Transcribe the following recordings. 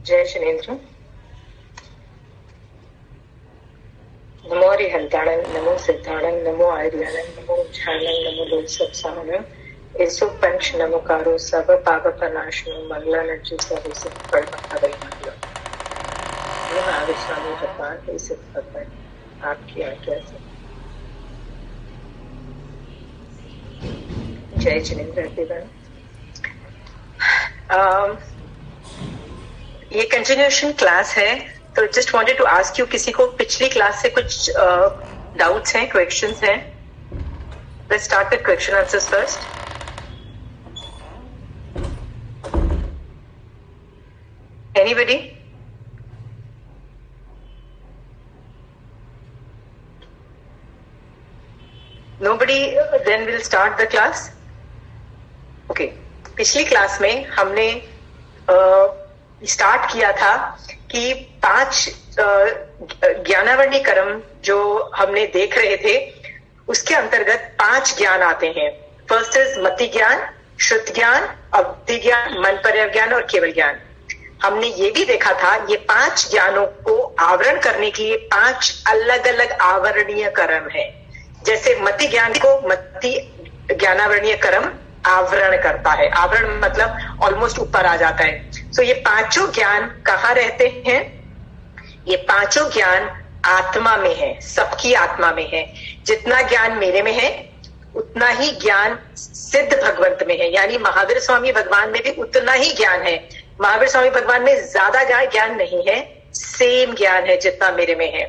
जय शनेन्द्र। नमो हरिहंताणं, नमो सिद्धाणं, नमो आर्याणं, नमो उज्झाणं, नमो लोकसत्साहनं, येसु पंच नमोकारो सब पाप प्रनाशनो मंगलानर्जी सब सिद्ध फल भगवई मंगलम। यह आविष्वामी भगवान हे सिद्ध भगवान आपकी आज्ञा से। जय जिनेन्द्र एवरीवन। ये कंटिन्यूएशन क्लास है, तो just wanted to ask you, किसी को पिछली क्लास से कुछ डाउट्स हैं, क्वेश्चंस हैं? Let's start with question answers first. Anybody? Nobody? Then will start the class. Okay, पिछली क्लास में हमने स्टार्ट किया था कि 5 ज्ञानावर्णी कर्म जो हमने देख रहे थे, उसके अंतर्गत 5 ज्ञान आते हैं। फर्स्ट इज मति ज्ञान, शुद्ध ज्ञान, अवधि ज्ञान, मन पर्याय ज्ञान और केवल ज्ञान। हमने ये भी देखा था, ये 5 ज्ञानों को आवरण करने के लिए 5 अलग अलग आवरणीय कर्म है। जैसे मति ज्ञान को मति ज्ञानावरणीय कर्म आवरण करता है। आवरण मतलब ऑलमोस्ट ऊपर आ जाता है। सो ये 5 ज्ञान कहाँ रहते हैं? ये 5 ज्ञान आत्मा में है, सबकी आत्मा में है। जितना ज्ञान मेरे में है उतना ही ज्ञान सिद्ध भगवंत में है, यानी महावीर स्वामी भगवान में भी उतना ही ज्ञान है। महावीर स्वामी भगवान में ज्यादा ज्ञान नहीं है, सेम ज्ञान है जितना मेरे में है।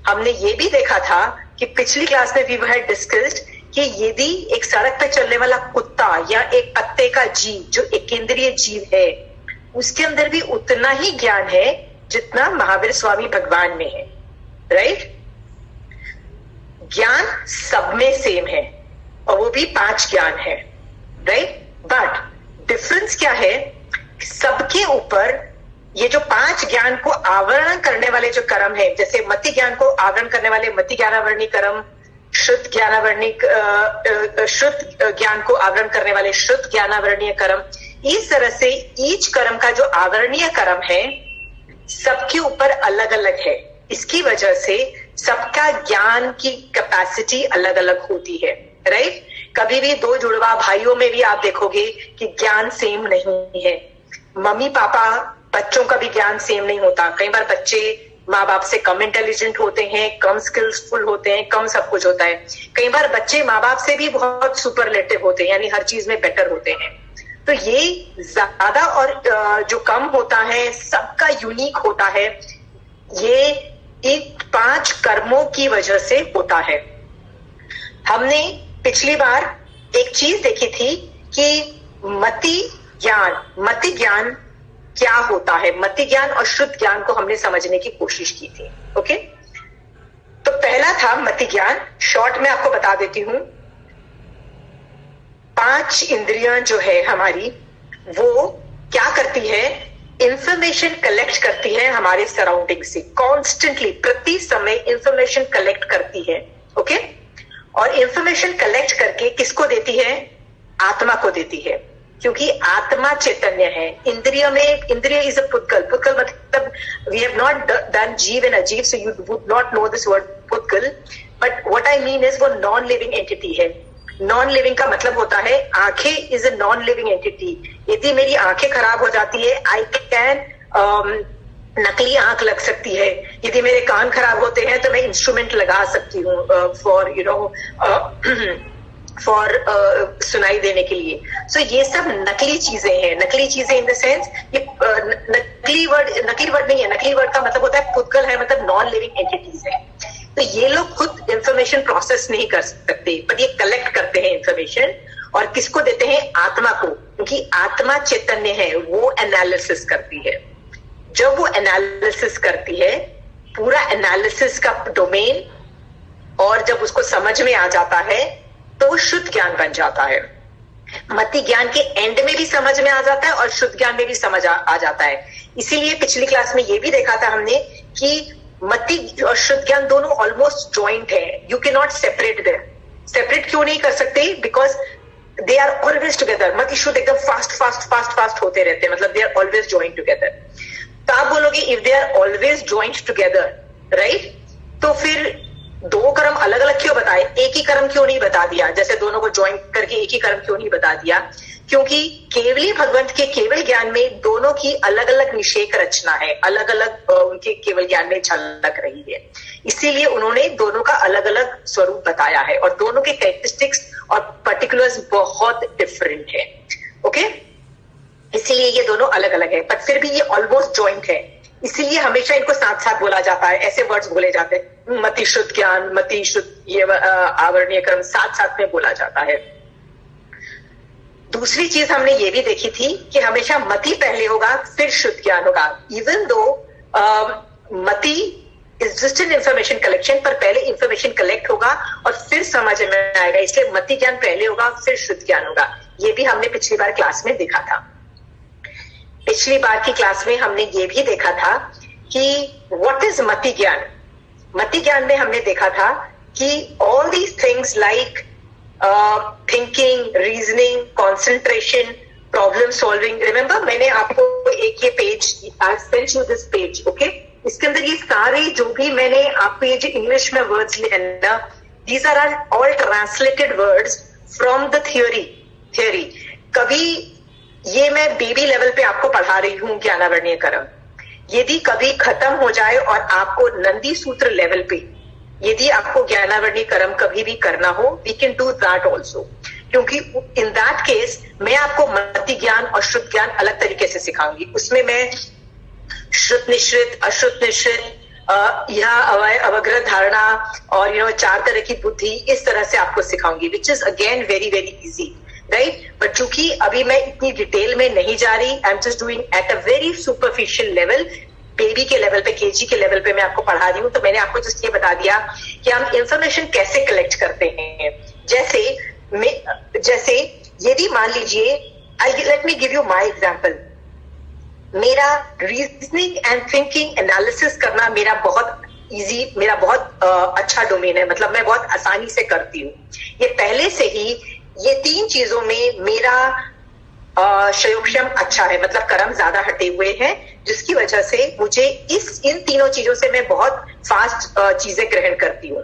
हमने ये भी देखा था कि पिछली क्लास में वी हैड डिस्कस्ड कि यदि एक सड़क पे चलने वाला कुत्ता या एक पत्ते का जीव जो एकेंद्रीय जीव है, उसके अंदर भी उतना ही ज्ञान है जितना महावीर स्वामी भगवान में है। राइट? ज्ञान सब में सेम है और वो भी 5 ज्ञान है। राइट? बट डिफरेंस क्या है? सबके ऊपर ये जो 5 ज्ञान को आवरण करने वाले जो कर्म है, जैसे मति ज्ञान को आवरण करने वाले मति ज्ञानावरणी कर्म, शुद्ध ज्ञान को आवरण करने वाले शुद्ध ज्ञानावरणीय कर्म, इस तरह से ईच कर्म का जो आवरणीय कर्म है सबके ऊपर अलग अलग है। इसकी वजह से सबका ज्ञान की कैपेसिटी अलग अलग होती है। राइट? कभी भी 2 जुड़वा भाइयों में भी आप देखोगे कि ज्ञान सेम नहीं है। मम्मी पापा बच्चों का भी ज्ञान सेम नहीं होता। कई बार बच्चे माँ बाप से कम इंटेलिजेंट होते हैं, कम स्किल्सफुल होते हैं, कम सब कुछ होता है। कई बार बच्चे माँ बाप से भी बहुत सुपरलेटिव होते हैं, यानी हर चीज में बेटर होते हैं। तो ये ज्यादा और जो कम होता है सबका यूनिक होता है, ये एक 5 कर्मों की वजह से होता है। हमने पिछली बार एक चीज देखी थी कि मति ज्ञान क्या होता है। मति ज्ञान और शुद्ध ज्ञान को हमने समझने की कोशिश की थी। ओके, तो पहला था मति ज्ञान। शॉर्ट में आपको बता देती हूं। 5 इंद्रियां जो है हमारी, वो क्या करती है? इंफॉर्मेशन कलेक्ट करती है हमारे सराउंडिंग से। कॉन्स्टेंटली, प्रति समय इंफॉर्मेशन कलेक्ट करती है। ओके, और इंफॉर्मेशन कलेक्ट करके किसको देती है? आत्मा को देती है, क्योंकि आत्मा चैतन्य है। इंद्रिय इज अ पुद्गल। पुद्गल मतलब वी हैव नॉट डन जीव एंड अजीव, so you would not know this word पुद्गल, but what I mean is वो नॉन लिविंग एंटिटी है। नॉन लिविंग का मतलब होता है आंखें is a non living entity. यदि मेरी आंखें खराब हो जाती है, आई कैन नकली आंख लग सकती है। यदि मेरे कान खराब होते हैं तो मैं इंस्ट्रूमेंट लगा सकती हूँ फॉर सुनाई देने के लिए। सो ये सब नकली चीजें हैं। नकली चीजें इन द सेंस, ये नकली वर्ड नहीं है। नकली वर्ड का मतलब होता है पुद्गल है, मतलब नॉन लिविंग एंटिटीज है। तो ये लोग खुद इंफॉर्मेशन प्रोसेस नहीं कर सकते, बट ये कलेक्ट करते हैं इंफॉर्मेशन। और किसको देते हैं? आत्मा को, क्योंकि आत्मा चैतन्य है, वो एनालिसिस करती है। जब वो एनालिसिस करती है, पूरा एनालिसिस का डोमेन, और जब उसको समझ में आ जाता है तो वो शुद्ध ज्ञान बन जाता है। मति ज्ञान के एंड में भी समझ में आ जाता है और शुद्ध ज्ञान में भी समझ आ जाता है। इसीलिए पिछली क्लास में ये भी देखा था हमने कि मति और शुद्ध ज्ञान दोनों ऑलमोस्ट ज्वाइंट है। You can not separate them. Separate क्यों नहीं कर सकते? Because they are always together. मति शुद्ध एकदम फास्ट फास्ट फास्ट फास्ट होते रहते हैं, मतलब they are always joint together. तो आप बोलोगे if they are always joint together, right, तो फिर दो कर्म अलग अलग क्यों बताए, एक ही कर्म क्यों नहीं बता दिया, जैसे दोनों को ज्वाइन करके एक ही कर्म क्यों नहीं बता दिया? क्योंकि केवली भगवंत के केवल ज्ञान में दोनों की अलग अलग निषेक रचना है, अलग अलग उनके केवल ज्ञान में झलक रही है, इसीलिए उन्होंने दोनों का अलग अलग स्वरूप बताया है और दोनों के कैरेक्टरिस्टिक्स और पर्टिकुलर्स बहुत डिफरेंट है। ओके, इसीलिए ये दोनों अलग अलग है, बट फिर भी ये ऑलमोस्ट ज्वाइंट है, इसीलिए हमेशा इनको साथ साथ बोला जाता है, ऐसे वर्ड्स बोले जाते हैं, मति शुद्ध ज्ञान, मति शुद्ध, ये आवरणीय कर्म साथ साथ में बोला जाता है। दूसरी चीज हमने ये भी देखी थी कि हमेशा मति पहले होगा फिर शुद्ध ज्ञान होगा, इवन दो मति is just an information collection, पर पहले इंफॉर्मेशन कलेक्ट होगा और फिर समझ में आएगा, इसलिए मति ज्ञान पहले होगा फिर शुद्ध ज्ञान होगा। ये भी हमने पिछली बार क्लास में देखा था। पिछली बार की क्लास में हमने ये भी देखा था कि व्हाट इज मति ज्ञान। मति ज्ञान में हमने देखा था कि all these things like thinking, reasoning, concentration, problem solving, remember मैंने आपको एक ये page, I sent you this page, okay, इसके अंदर ये सारे जो भी मैंने आपको ये जो इंग्लिश में वर्ड्स लिए हैं ना, these are all translated words from the theory. कभी ये मैं बेबी लेवल पे आपको पढ़ा रही हूँ ज्ञानावरणीय कर्म, यदि कभी खत्म हो जाए और आपको नंदी सूत्र लेवल पे यदि आपको ज्ञानावरणीय कर्म कभी भी करना हो, we can do that also, क्योंकि इन दैट केस मैं आपको मति ज्ञान और शुद्ध ज्ञान अलग तरीके से सिखाऊंगी। उसमें मैं श्रुत निश्रित, अश्रुत निश्रित, यह अवग्रह धारणा और चार तरह की बुद्धि इस तरह से आपको सिखाऊंगी, which is again very very easy, right. But चूंकि अभी मैं इतनी डिटेल में नहीं जा रही, I am just doing at a very superficial level, baby के लेवल पे, केजी के लेवल पे मैं आपको पढ़ा रही हूँ, तो मैंने आपको जस्ट ये बता दिया कि हम इंफॉर्मेशन कैसे कलेक्ट करते हैं। जैसे यदि मान लीजिए, late me give you my example, मेरा रीजनिंग एंड थिंकिंग एनालिसिस करना मेरा बहुत इजी, मेरा बहुत अच्छा डोमेन है, मतलब मैं बहुत आसानी से करती हूँ। ये पहले से ही ये तीन चीजों में मेरा शयोक्षम अच्छा है, मतलब कर्म ज्यादा हटे हुए हैं, जिसकी वजह से मुझे इन तीनों चीजों से मैं बहुत फास्ट चीजें ग्रहण करती हूँ।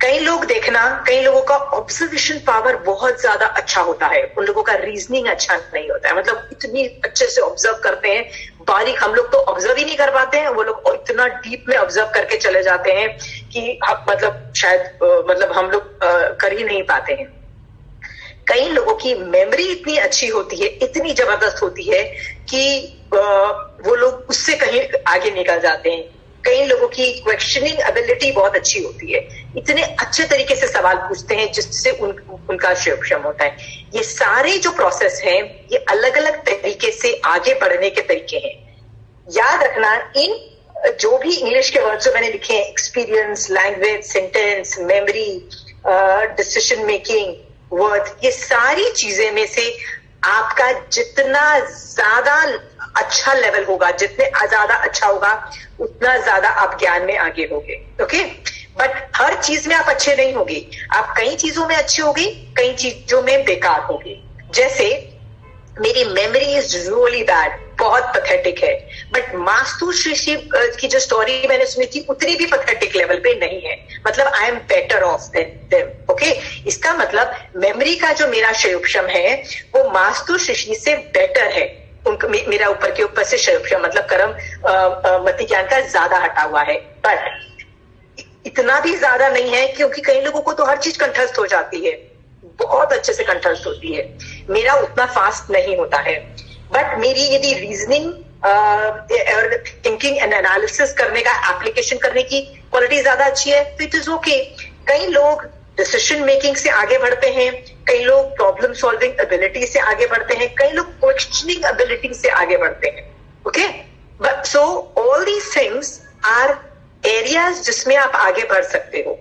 कई लोग देखना, कई लोगों का ऑब्जर्वेशन पावर बहुत ज्यादा अच्छा होता है, उन लोगों का रीजनिंग अच्छा नहीं होता है, मतलब इतनी अच्छे से ऑब्जर्व करते हैं, बारीक, हम लोग तो ऑब्जर्व ही नहीं कर पाते हैं, वो लोग इतना डीप में ऑब्जर्व करके चले जाते हैं कि मतलब शायद मतलब हम लोग कर ही नहीं पाते हैं। कई लोगों की मेमोरी इतनी अच्छी होती है, इतनी जबरदस्त होती है कि वो लोग उससे कहीं आगे निकल जाते हैं। कई लोगों की क्वेश्चनिंग एबिलिटी बहुत अच्छी होती है, इतने अच्छे तरीके से सवाल पूछते हैं जिससे उनका शयोक्षम होता है। ये सारे जो प्रोसेस हैं, ये अलग अलग तरीके से आगे बढ़ने के तरीके हैं। याद रखना, इन जो भी इंग्लिश के वर्ड जो मैंने लिखे हैं, experience, language, sentence, memory, decision making, worth, ये सारी चीजें में से आपका जितना ज्यादा अच्छा लेवल होगा, जितने ज्यादा अच्छा होगा, उतना ज्यादा आप ज्ञान में आगे होगे। ओके, बट हर चीज में आप अच्छे नहीं होगे, आप कई चीजों में अच्छे होगे, कई चीजों में बेकार होगे। जैसे मेरी मेमोरी इज रियली बैड, बहुत पैथेटिक है, बट मास्तु श्री शिव की जो स्टोरी मैंने सुनी थी उतनी भी पैथेटिक लेवल पे नहीं है, मतलब I am better of them. Okay, इसका मतलब मेमोरी का जो मेरा शयोक्षम है वो मास्तु श्री से बेटर है, मेरा ऊपर के ऊपर से शयोक्षम मतलब कर्म मति ज्ञान का ज्यादा हटा हुआ है, बट इतना भी ज्यादा नहीं है, क्योंकि कई लोगों को तो हर चीज कंठस्थ हो जाती है, बहुत अच्छे से कंठस्थ होती है, मेरा उतना फास्ट नहीं होता है। बट मेरी यदि रीजनिंग और थिंकिंग एंड एनालिसिस करने का, एप्लीकेशन करने की क्वालिटी ज्यादा अच्छी है, तो इट इज ओके। कई लोग डिसीजन मेकिंग से आगे बढ़ते हैं, कई लोग प्रॉब्लम सॉल्विंग एबिलिटी से आगे बढ़ते हैं, कई लोग क्वेश्चनिंग एबिलिटी से आगे बढ़ते हैं। Okay, but so all these things are areas जिसमें आप आगे बढ़ सकते हो।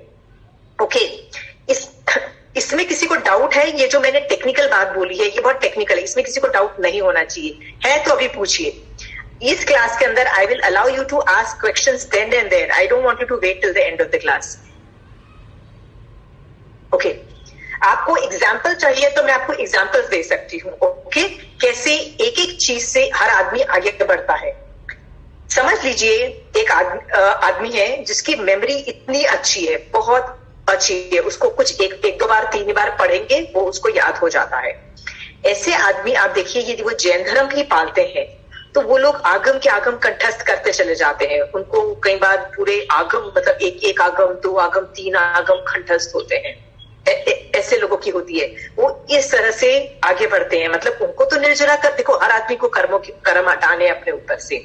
ओके, इसमें किसी को डाउट है? ये जो मैंने टेक्निकल बात बोली है, ये बहुत टेक्निकल है, इसमें किसी को डाउट नहीं होना चाहिए, है तो अभी पूछिए। इस क्लास के अंदर I will allow you to ask questions then and there, I don't want you to wait till the end of the class. Okay, आपको एग्जाम्पल चाहिए तो मैं आपको एग्जाम्पल्स दे सकती हूँ। ओके, कैसे एक एक चीज से हर आदमी आगे बढ़ता है। समझ लीजिए एक आदमी है जिसकी मेमोरी इतनी अच्छी है, बहुत अच्छी है, उसको कुछ एक दो बार तीन बार पढ़ेंगे वो उसको याद हो जाता है। ऐसे आदमी आप देखिए यदि वो जैन धर्म भी पालते हैं तो वो लोग आगम के आगम कंठस्थ करते चले जाते हैं। उनको कई बार पूरे आगम मतलब एक आगम, दो आगम, तीन आगम कंठस्थ होते हैं। ऐसे लोगों की होती है, वो इस तरह से आगे बढ़ते हैं। मतलब उनको तो निर्जरा कर, देखो हर आदमी को कर्म हटाने अपने ऊपर से,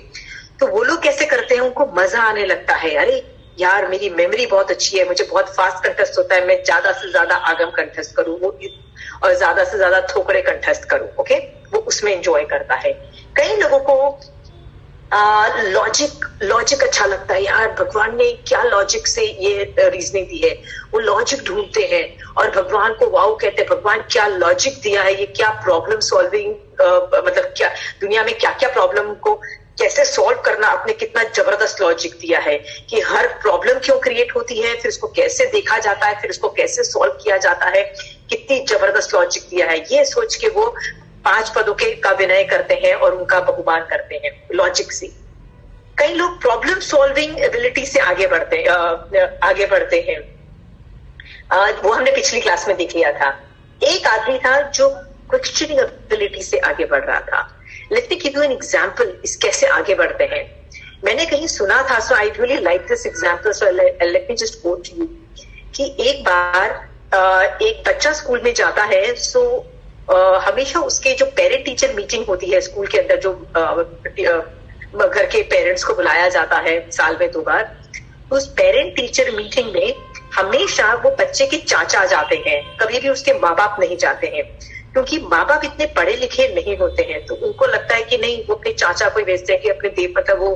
तो वो लोग कैसे करते हैं, उनको मजा आने लगता है। अरे यार मेरी मेमोरी बहुत अच्छी है, मुझे बहुत फास्ट कंठस्थ होता है, मैं ज्यादा से ज्यादा आगम कंठस्थ करूं वो और ज्यादा से ज्यादा थोकड़े कंठस्थ करूं। ओके, वो उसमें एंजॉय करता है। कई लोगों को लॉजिक अच्छा लगता है, यार भगवान ने क्या लॉजिक से ये रीजनिंग दी है, वो लॉजिक ढूंढते हैं और भगवान को वाओ कहते हैं, भगवान क्या लॉजिक दिया है, ये क्या प्रॉब्लम सॉल्विंग, मतलब क्या दुनिया में क्या क्या प्रॉब्लम को कैसे सॉल्व करना, आपने कितना जबरदस्त लॉजिक दिया है कि हर प्रॉब्लम क्यों क्रिएट होती है, फिर उसको कैसे देखा जाता है, फिर उसको कैसे सॉल्व किया जाता है, कितनी जबरदस्त लॉजिक दिया है। ये सोच के वो 5 पदों के का विनय करते हैं और उनका बहुमान करते हैं लॉजिक से। कई लोग प्रॉब्लम सॉल्विंग एबिलिटी से आगे बढ़ते हैं। वो हमने पिछली क्लास में देख लिया था। एक आदमी था जो क्वेश्चनिंग एबिलिटी से आगे बढ़ रहा था। Let me give you an example, इस कैसे आगे बढ़ते हैं। मैंने कहीं सुना था, so I really like this example, so let me just quote you कि एक बार एक बच्चा स्कूल में जाता है, सो हमेशा उसके जो पेरेंट टीचर मीटिंग होती है स्कूल के अंदर, जो घर के पेरेंट्स को बुलाया जाता है साल में 2 बार, उस पेरेंट टीचर मीटिंग में हमेशा वो बच्चे के चाचा जाते हैं, कभी भी उसके माँ बाप नहीं जाते हैं, क्योंकि माँ बाप इतने पढ़े लिखे नहीं होते हैं। तो उनको लगता है कि नहीं, वो अपने चाचा को भेजते हैं कि अपने देव, मतलब वो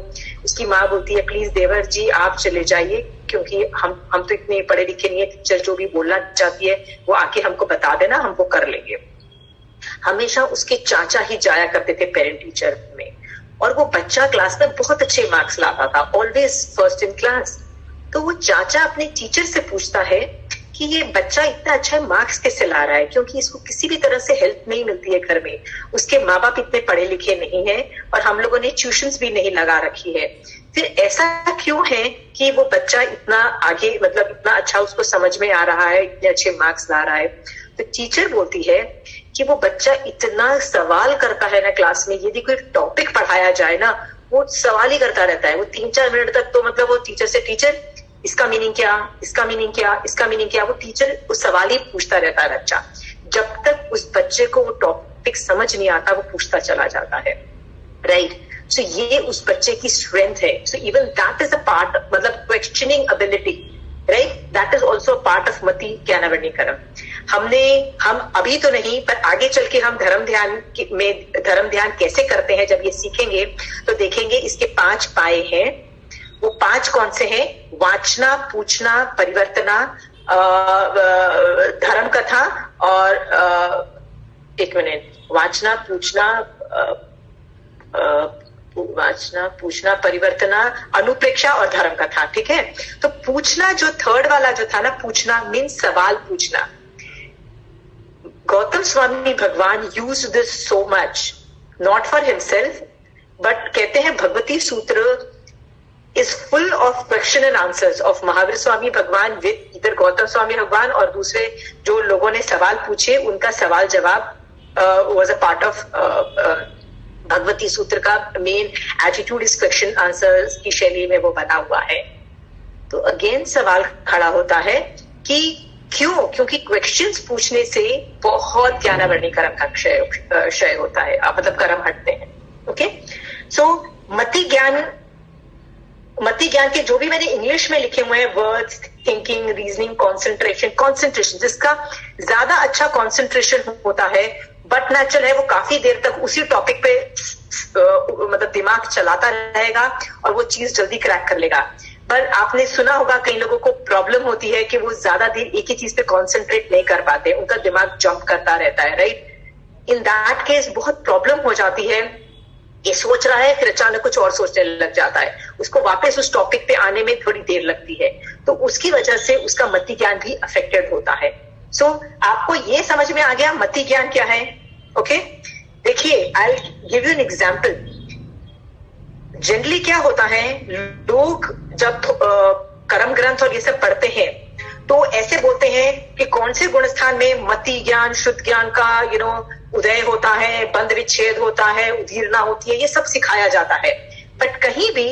उसकी माँ बोलती है प्लीज देवर जी आप चले जाइए, क्योंकि हम तो इतने पढ़े लिखे नहीं है, टीचर जो भी बोलना चाहती है वो आके हमको बता देना, हम वो कर लेंगे। हमेशा उसके चाचा ही जाया करते थे पेरेंट टीचर में, और वो बच्चा क्लास में बहुत अच्छे मार्क्स लाता था, ऑलवेज फर्स्ट इन क्लास। तो वो चाचा अपने टीचर से पूछता है कि ये बच्चा इतना अच्छा मार्क्स कैसे ला रहा है, क्योंकि इसको किसी भी तरह से हेल्प नहीं मिलती है घर में, उसके माँ बाप इतने पढ़े लिखे नहीं है और हम लोगों ने ट्यूशंस भी नहीं लगा रखी है, फिर ऐसा क्यों है कि वो बच्चा इतना आगे, मतलब इतना अच्छा उसको समझ में आ रहा है, इतने अच्छे मार्क्स ला रहा है। तो टीचर बोलती है कि वो बच्चा इतना सवाल करता है ना क्लास में, यदि कोई टॉपिक पढ़ाया जाए ना वो सवाल ही करता रहता है, वो 3-4 मिनट तक। तो मतलब वो टीचर से, टीचर इसका मीनिंग क्या, इसका मीनिंग क्या, इसका मीनिंग क्या, वो टीचर उस सवाल ही पूछता रहता है बच्चा, जब तक उस बच्चे को वो टॉपिक समझ नहीं आता वो पूछता चला जाता है। राइट, सो ये उस बच्चे की स्ट्रेंथ है। So even that is a part, मतलब questioning ability, right, that is also a part of मति ज्ञानावर्णीकरम। हम अभी तो नहीं, पर आगे चल के हम धर्म ध्यान कैसे करते हैं, जब ये सीखेंगे तो देखेंगे इसके 5 पाए हैं। वो 5 कौन से हैं? वाचना, पूछना, परिवर्तना, धर्म कथा और एक मिनट, वाचना, पूछना, परिवर्तना, अनुप्रेक्षा और धर्म कथा। ठीक है, तो पूछना जो थर्ड वाला जो था ना, पूछना मीन्स सवाल पूछना। गौतम स्वामी भगवान used this so much, not for himself, but कहते हैं भगवती सूत्र is full of question and answers of Mahavir Swami भगवान with इधर गौतम स्वामी भगवान और दूसरे जो लोगों ने सवाल पूछे उनका सवाल जवाब was a part of Bhagwati सूत्र का मेन एटीट्यूड इस क्वेश्चन आंसर्स की शैली में वो बना हुआ है। तो अगेन सवाल खड़ा होता है कि क्यों? क्योंकि क्वेश्चंस पूछने से बहुत ज्ञानावर्णी कर्म का क्षय होता है, मतलब कर्म हटते हैं। ओके, सो मति ज्ञान के जो भी मैंने इंग्लिश में लिखे हुए हैं वर्ड्स, थिंकिंग, रीजनिंग, कंसंट्रेशन, जिसका ज्यादा अच्छा कंसंट्रेशन होता है बट नेचुरल है, वो काफी देर तक उसी टॉपिक पे मतलब दिमाग चलाता रहेगा और वो चीज जल्दी क्रैक कर लेगा। पर आपने सुना होगा कई लोगों को प्रॉब्लम होती है कि वो ज्यादा देर एक ही चीज पे कॉन्सेंट्रेट नहीं कर पाते, उनका दिमाग जंप करता रहता है। राइट, इन दैट केस बहुत प्रॉब्लम हो जाती है। ये सोच रहा है फिर अचानक कुछ और सोचने लग जाता है, उसको वापस उस टॉपिक पे आने में थोड़ी देर लगती है, तो उसकी वजह से उसका मति ज्ञान भी अफेक्टेड होता है। सो आपको ये समझ में आ गया मति ज्ञान क्या है? ओके, देखिए आई give you an example. Generally क्या होता है, लोग जब कर्म ग्रंथ और ये सब पढ़ते हैं तो ऐसे बोलते हैं कि कौन से गुण स्थान में मति ज्ञान शुद्ध ज्ञान का उदय होता है, बंध विच्छेद होता है, उदीरना होती है, ये सब सिखाया जाता है। बट कहीं भी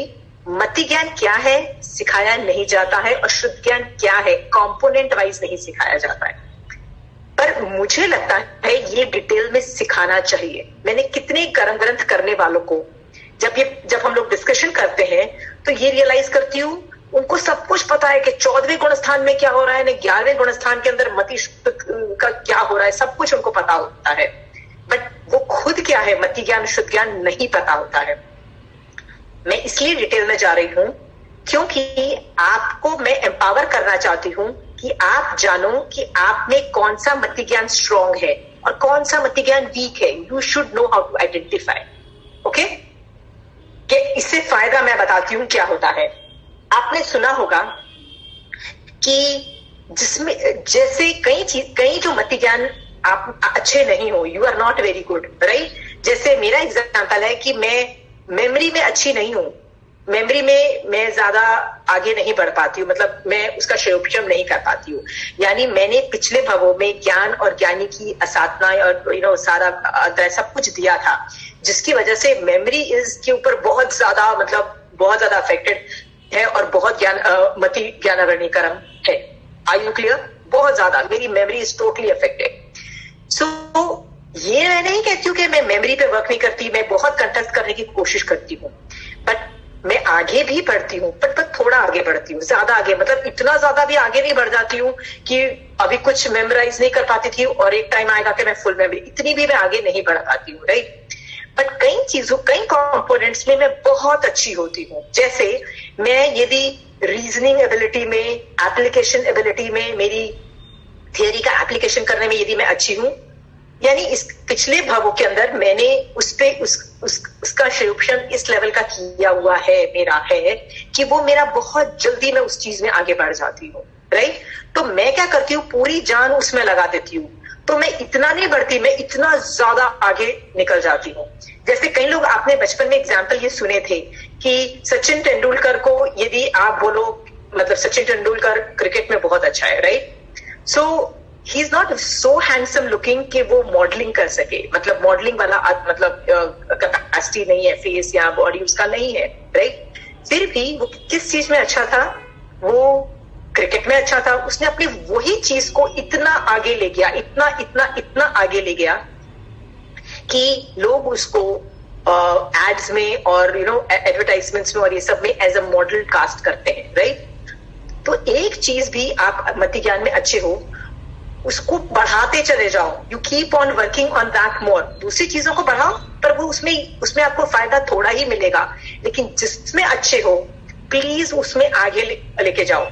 मति ज्ञान क्या है सिखाया नहीं जाता है, और शुद्ध ज्ञान क्या है कंपोनेंट वाइज नहीं सिखाया जाता है। पर मुझे लगता है ये डिटेल में सिखाना चाहिए। मैंने कितने कर्म ग्रंथ करने वालों को जब हम लोग डिस्कशन करते हैं तो ये रियलाइज करती हूँ उनको सब कुछ पता है कि 14वें गुण स्थान में क्या हो रहा है, 11वें गुण स्थान के अंदर मति का क्या हो रहा है, सब कुछ उनको पता होता है। बट वो खुद क्या है मति ज्ञान शुद्ध ज्ञान नहीं पता होता है। मैं इसलिए डिटेल में जा रही हूं क्योंकि आपको मैं एम्पावर करना चाहती हूं कि आप जानो कि आप में कौन सा मति ज्ञान स्ट्रॉन्ग है और कौन सा मति ज्ञान वीक है। You should know how to identify. Okay, कि इससे फायदा मैं बताती हूं क्या होता है। आपने सुना होगा कि जिसमें जैसे कई जो मति ज्ञान आप अच्छे नहीं हो, you are not very good, right. जैसे मेरा एग्जांपल है कि मैं मेमोरी में अच्छी नहीं हूं, मेमोरी में मैं ज्यादा आगे नहीं बढ़ पाती हूँ, मतलब मैं उसका प्रयोग नहीं कर पाती हूँ। यानी मैंने पिछले भवों में ज्ञान और ज्ञानी की असाधनाएं और सारा सब कुछ दिया था, जिसकी वजह से मेमोरी के ऊपर बहुत ज्यादा अफेक्टेड है और बहुत मति ज्ञानावरणीकरण है। Are you clear? बहुत ज्यादा मेरी memory is totally affected. So ये मैं नहीं कहती हूँ कि मैं मेमोरी पे वर्क नहीं करती, मैं बहुत कंठस्थ करने की कोशिश करती हूँ, बट मैं आगे भी बढ़ती हूँ, बट थोड़ा आगे बढ़ती हूँ, ज्यादा आगे, मतलब इतना ज्यादा भी आगे नहीं बढ़ जाती हूँ कि अभी कुछ मेमोराइज नहीं कर पाती थी और एक टाइम आएगा कि मैं फुल मेमोरी, इतनी भी मैं आगे नहीं बढ़ पाती हूँ, राइट। बट कई कंपोनेंट्स में मैं बहुत अच्छी होती हूँ। जैसे मैं यदि रीजनिंग एबिलिटी में, एप्लीकेशन एबिलिटी में, मेरी थियरी का एप्लीकेशन करने में यदि मैं अच्छी हूँ, यानी इस पिछले भावों के अंदर मैंने उसका प्रयोग इस लेवल का किया हुआ है मेरा है कि वो मेरा बहुत जल्दी मैं उस चीज में आगे बढ़ जाती हूँ, राइट। तो मैं क्या करती हूँ, पूरी जान उसमें लगा देती हूँ, तो मैं इतना नहीं बढ़ती, मैं इतना ज्यादा आगे निकल जाती हूँ। जैसे कई लोग, आपने बचपन में एग्जाम्पल ये सुने थे कि सचिन तेंदुलकर को यदि आप बोलो, मतलब सचिन तेंदुलकर क्रिकेट में बहुत अच्छा है, right. So he is not so handsome looking कि वो मॉडलिंग कर सके, मतलब मॉडलिंग वाला कैपेसिटी नहीं है, फेस या बॉडी उसका नहीं है, राइट। फिर भी वो किस चीज में अच्छा था, वो क्रिकेट में अच्छा था। उसने अपनी वही चीज को इतना आगे ले गया, इतना आगे ले गया कि लोग उसको एड्स में और एडवर्टाइजमेंट्स में और ये सब में एज अ मॉडल कास्ट करते हैं, राइट। तो एक चीज भी आप मति ज्ञान में अच्छे हो, उसको बढ़ाते चले जाओ, you keep on working on that more. दूसरी चीजों को बढ़ाओ, पर वो उसमें आपको फायदा थोड़ा ही मिलेगा, लेकिन जिसमें अच्छे हो प्लीज उसमें आगे लेके जाओ।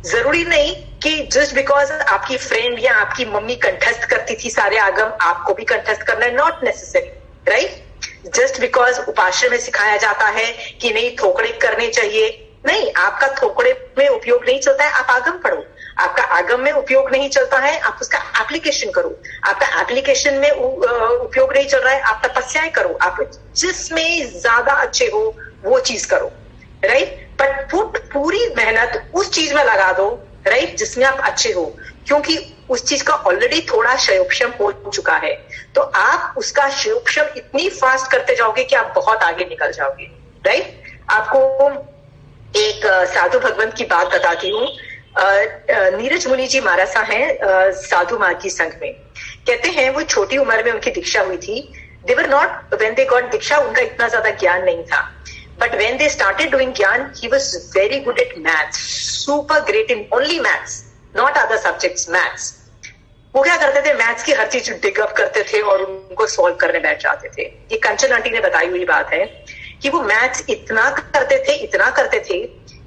जरूरी नहीं कि जस्ट बिकॉज आपकी फ्रेंड या आपकी मम्मी कंठस्थ करती थी सारे आगम, आपको भी कंठस्थ करना है, not necessary, right. Just because उपाश्रय में सिखाया जाता है कि नहीं थोकड़े करने चाहिए, नहीं, आपका थोकड़े में उपयोग नहीं चलता है, आप आगम पढ़ो। आपका आगम में उपयोग नहीं चलता है, आप उसका एप्लीकेशन करो। आपका एप्लीकेशन में उपयोग नहीं चल रहा है, आप तपस्याएं करो। आप जिसमें ज्यादा अच्छे हो वो चीज करो, राइट। बट पूरी मेहनत उस चीज में लगा दो, राइट, जिसमें आप अच्छे हो, क्योंकि उस चीज का ऑलरेडी थोड़ा क्षयोक्षम हो चुका है। तो आप उसका क्षयोक्षम इतनी फास्ट करते जाओगे कि आप बहुत आगे निकल जाओगे, राइट। आपको एक साधु भगवंत की बात बताती हूँ। नीरज मुनि जी महाराज हैं साधु मार्गी संघ में। कहते हैं वो छोटी उम्र में उनकी दीक्षा हुई थी। They were not, when they got दीक्षा, उनका इतना ज्यादा ज्ञान नहीं था, but when they started doing ज्ञान, he was very good at maths, super great in only maths, not other subjects, maths. वो क्या करते थे, मैथ्स की हर चीज डिग अप करते थे और उनको सॉल्व करने बैठ जाते थे। ये कंचन आंटी ने बताई हुई बात है कि वो मैथ्स इतना करते थे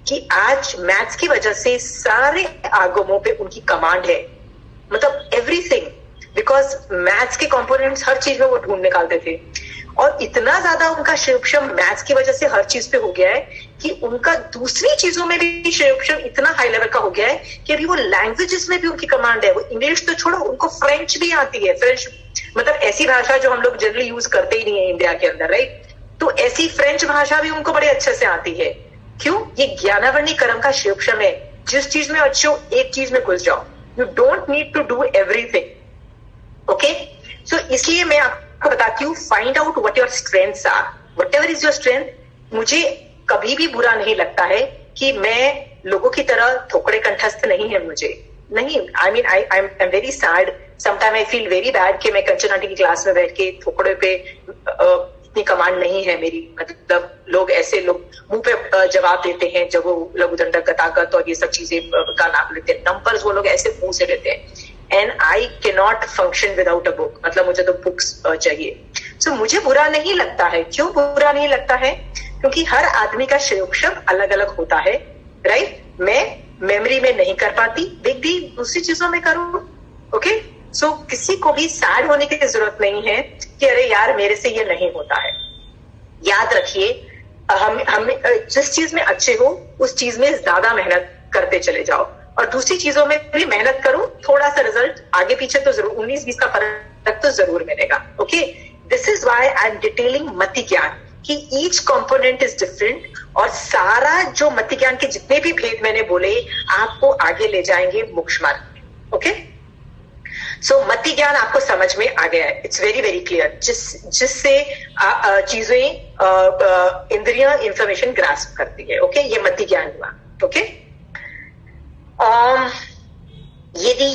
कि आज मैथ्स की वजह से सारे आगमों पे उनकी कमांड है, मतलब एवरीथिंग, बिकॉज मैथ्स के कंपोनेंट्स हर चीज में वो ढूंढ निकालते थे। और इतना ज्यादा उनका क्षयोक्षम मैथ्स की वजह से हर चीज पे हो गया है कि उनका दूसरी चीजों में भी क्षयोक्षम इतना हाई लेवल का हो गया है कि अभी वो लैंग्वेजेस में भी उनकी कमांड है। वो इंग्लिश तो छोड़ो, उनको फ्रेंच भी आती है। फ्रेंच मतलब ऐसी भाषा जो हम लोग जनरली यूज करते ही नहीं है इंडिया के अंदर, राइट। तो ऐसी फ्रेंच भाषा भी उनको बड़े अच्छे से आती है। क्यों? ये ज्ञानावर्णी कर्म का शिवक्षम है। जिस चीज में अच्छे हो एक चीज में घुस जाओ। You don't need to do everything. Okay, so इसलिए मैं आपको बताती हूँ, find out what your strengths are, whatever is your strength. मुझे कभी भी बुरा नहीं लगता है कि मैं लोगों की तरह थोकड़े कंठस्थ नहीं है, मुझे नहीं, आई mean I am very sad, sometime I feel very bad कि मैं कंचन आंटी की क्लास में बैठ के थोकड़े पे इतनी कमांड नहीं है मेरी। मतलब लोग ऐसे लोग मुंह पे जवाब देते हैं जब वो लघु दंडक गतागत और ये सब चीजें का नाम लेते हैं, नंबर्स वो लोग ऐसे मुंह से लेते हैं। And I can not function without a book, मतलब मुझे तो बुक्स चाहिए। सो मुझे बुरा नहीं लगता है। क्यों बुरा नहीं लगता है? क्योंकि हर आदमी का शयोक्षम अलग अलग होता है, राइट? मैं मेमोरी में नहीं कर पाती, बिग डी दूसरी चीजों में करूं। ओके, सो किसी को भी सैड होने की जरूरत नहीं है कि अरे यार मेरे से ये नहीं होता है। याद रखिए, हम जिस चीज में अच्छे हो उस चीज में ज्यादा मेहनत करते चले जाओ, और दूसरी चीजों में भी मेहनत करो। थोड़ा सा रिजल्ट आगे पीछे तो जरूर 19-20 का फर्क तो जरूर मिलेगा। Okay, this is why I am detailing मति ज्ञान कि ईच कंपोनेंट इज डिफरेंट, और सारा जो मति ज्ञान के जितने भी भेद मैंने बोले आपको आगे ले जाएंगे मोक्ष मार्ग में। ओके, सो मति ज्ञान आपको समझ में आ गया है। इट्स वेरी वेरी क्लियर, जिससे चीजें इंद्रियां इंफॉर्मेशन ग्रास्प करती है। ओके, ये मति ज्ञान हुआ। ओके, यदि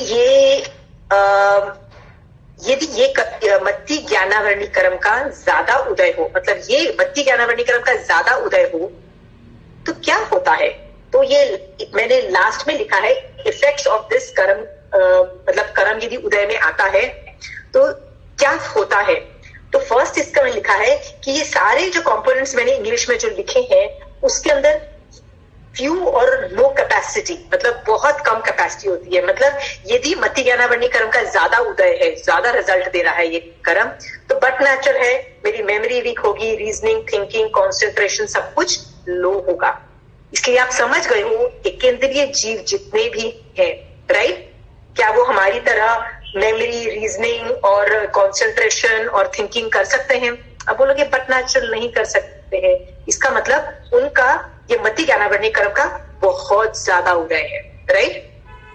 ये मति ज्ञानावर्णी कर्म का ज्यादा उदय हो, मतलब ये मति ज्ञानावर्णी कर्म का ज्यादा उदय हो तो क्या होता है? तो ये मैंने लास्ट में लिखा है, इफेक्ट्स ऑफ दिस कर्म, मतलब कर्म यदि उदय में आता है तो क्या होता है। तो फर्स्ट इसका मैंने लिखा है कि ये सारे जो कंपोनेंट्स मैंने इंग्लिश में जो लिखे हैं उसके अंदर फ्यू और लो कैपेसिटी, मतलब बहुत कम कैपेसिटी होती है। मतलब यदि मति ज्ञानावर्णी कर्म का ज्यादा उदय है, ज्यादा रिजल्ट दे रहा है ये कर्म, तो बट नेचर है मेरी मेमोरी वीक होगी, रीजनिंग, थिंकिंग, कॉन्सेंट्रेशन सब कुछ लो होगा। इसलिए आप समझ गए हो एकेंद्रीय जीव जितने भी हैं, राइट, क्या वो हमारी तरह मेमोरी, रीजनिंग और कॉन्सेंट्रेशन और थिंकिंग कर सकते हैं? अब बोलोगे बट नेचुरल नहीं कर सकते हैं, इसका मतलब उनका ये मति ज्ञानावर्णी कर्म का बहुत ज्यादा उदय है, राइट।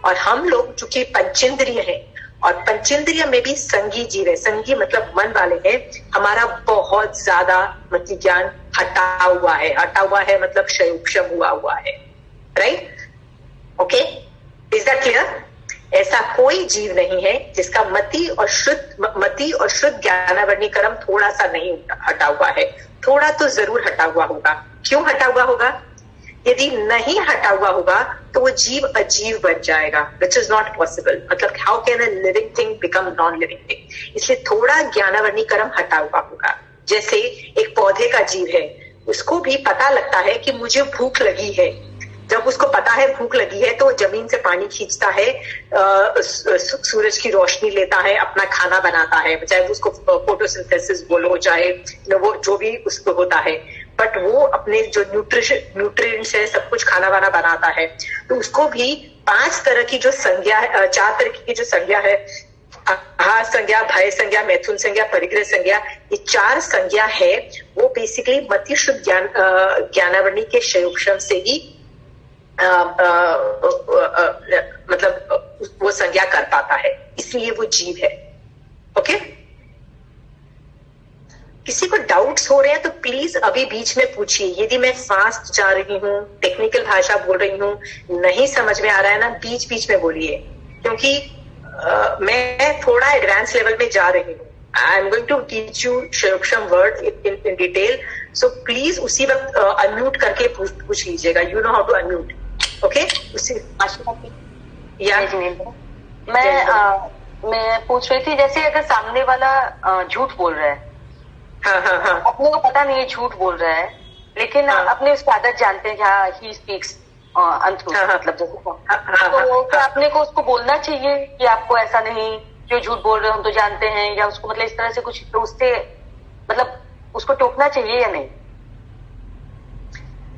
और हम लोग चूंकि पंचेंद्रिय हैं और पंचेंद्रिय में भी संगी जीव है, संगी मतलब मन वाले हैं, हमारा बहुत ज्यादा मति ज्ञान हटा हुआ है, हटा हुआ है मतलब क्षयोक्षम हुआ है, right. Okay, is that clear? ऐसा कोई जीव नहीं है जिसका मति और शुद्ध ज्ञानावर्णी कर्म थोड़ा सा नहीं हटा हुआ है, थोड़ा तो जरूर हटा हुआ होगा। क्यों हटा हुआ होगा? यदि नहीं हटा हुआ होगा तो वो जीव अजीव बन जाएगा, विच इज नॉट पॉसिबल। मतलब how can a living thing become non living thing? इसलिए थोड़ा ज्ञानावर्णी कर्म हटा हुआ होगा। जैसे एक पौधे का जीव है, उसको भी पता लगता है कि मुझे भूख लगी है। जब उसको पता है भूख लगी है तो जमीन से पानी खींचता है, सूरज की रोशनी लेता है, अपना खाना बनाता है, चाहे उसको फोटोसिंथेसिस बोलो, चाहे वो जो भी उसको होता है, बट वो अपने जो न्यूट्रिएंट्स है सब कुछ खाना वाना बनाता है। तो उसको भी 5 तरह की जो संज्ञा है, 4 तरह की जो संज्ञा है, आहार संज्ञा, भय संज्ञा, मैथुन संज्ञा, परिग्रह संज्ञा, ये 4 संज्ञा है, वो बेसिकली मति शुद्ध ज्ञानावर्णी के क्षयोक्षम से ही मतलब वो संज्ञा कर पाता है, इसलिए वो जीव है। ओके, किसी को डाउट्स हो रहे हैं तो प्लीज अभी बीच में पूछिए। यदि मैं फास्ट जा रही हूँ, टेक्निकल भाषा बोल रही हूँ, नहीं समझ में आ रहा है ना, बीच बीच में बोलिए, क्योंकि मैं थोड़ा एडवांस लेवल में जा रही हूँ। I am going to teach you क्षयोक्षम word in detail, so please उसी वक्त अनम्यूट करके पूछ लीजिएगा। You know how to unmute, okay? उसी या मैं पूछ रही थी, जैसे अगर सामने वाला झूठ बोल रहा है, हाँ, अपने को पता नहीं है झूठ बोल रहा है, लेकिन अपने उसकी आदत जानते हैं कि ही स्पीक्स अनट्रूथ, मतलब तो क्या अपने को उसको बोलना चाहिए कि आपको ऐसा नहीं, जो झूठ बोल रहे हो हम तो जानते हैं, या उसको मतलब इस तरह से कुछ तो उससे मतलब उसको टोकना चाहिए या नहीं?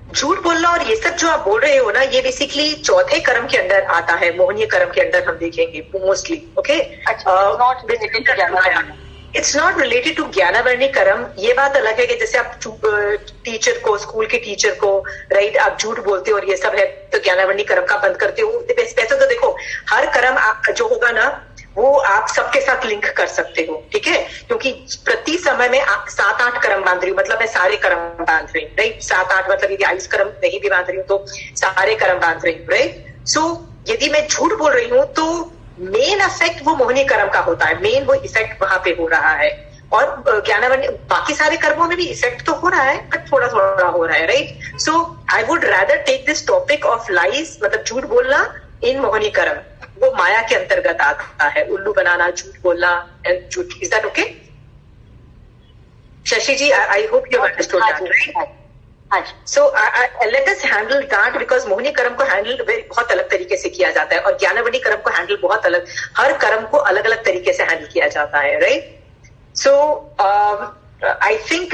झूठ बोलना और ये सब जो आप बोल रहे हो ना, ये बेसिकली चौथे कर्म के अंदर आता है, मोहनीय कर्म के अंदर हम देखेंगे mostly. Okay, it's not related to ज्ञानावर्णी कर्म। ये बात अलग है कि जैसे आप टीचर को, स्कूल के टीचर को, राइट, आप झूठ बोलते हो और ये सब है तो ज्ञानावर्णी कर्म का बंद करते हो। वैसे तो देखो, हर कर्म जो होगा ना वो आप सबके साथ लिंक कर सकते हो, ठीक है, क्योंकि प्रति समय में 7-8 कर्म बांध रही हूँ, मतलब मैं सारे कर्म बांध रही हूँ, राइट। 7-8 मतलब यदि 21 कर्म नहीं भी बांध रही हूँ तो सारे कर्म बांध रही हूँ, राइट। सो यदि मैं झूठ बोल रही हूँ तो मेन इफेक्ट वो मोहिनी कर्म का होता है, मेन वो इफेक्ट वहां पे हो रहा है। और ज्ञानावर्णी बाकी सारे कर्मों में भी इफेक्ट तो हो रहा है बट थोड़ा थोड़ा हो रहा है, right. So I would rather take this topic of lies, मतलब झूठ बोलना इन मोहिनी कर्म, वो माया के अंतर्गत आता है। उल्लू बनाना, झूठ बोलना, झूठ, is that okay? Shashi ji, I hope you understood that, right? So let us handle that, because मोहिनी कर्म को हैंडल बहुत अलग तरीके से किया जाता है और ज्ञानावर्णी कर्म को हैंडल बहुत अलग, हर कर्म को अलग अलग तरीके से हैंडल किया जाता है, राइट। सो आई थिंक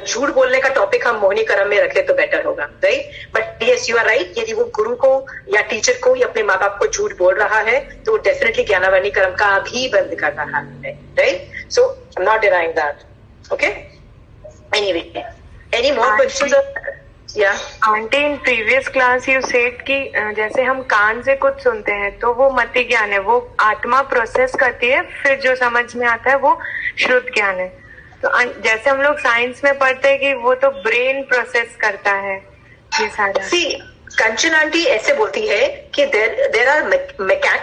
झूठ बोलने का टॉपिक हम मोहिनी कर्म में रखें तो बेटर होगा, right. But yes, you are right, यदि वो गुरु को या टीचर को या अपने माँ बाप को झूठ बोल रहा है तो डेफिनेटली ज्ञानावर्णी कर्म का भी बंद कर रहा है, right. So I am not denying that, okay. Anyway, any more questions? या aunty, in previous class you said कि जैसे हम कान से कुछ सुनते हैं तो वो मति ज्ञान है, वो आत्मा प्रोसेस करती है, फिर जो समझ में आता है वो शुद्ध ज्ञान है। तो जैसे हम लोग साइंस में पढ़ते हैं कि वो तो ब्रेन प्रोसेस करता है ये सारा। सी, कंचन आंटी ऐसे बोलती है कि there are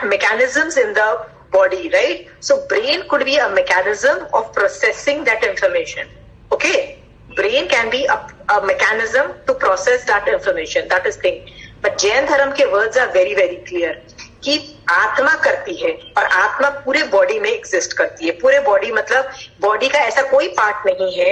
mechanisms in the body, right? So brain could be a mechanism of processing that information. Okay? Brain can be a mechanism to process that information. That is thing. But Jain धर्म के words are very very clear कि आत्मा करती है और आत्मा पूरे body में एग्जिस्ट करती है। पूरे बॉडी मतलब बॉडी का ऐसा कोई पार्ट नहीं है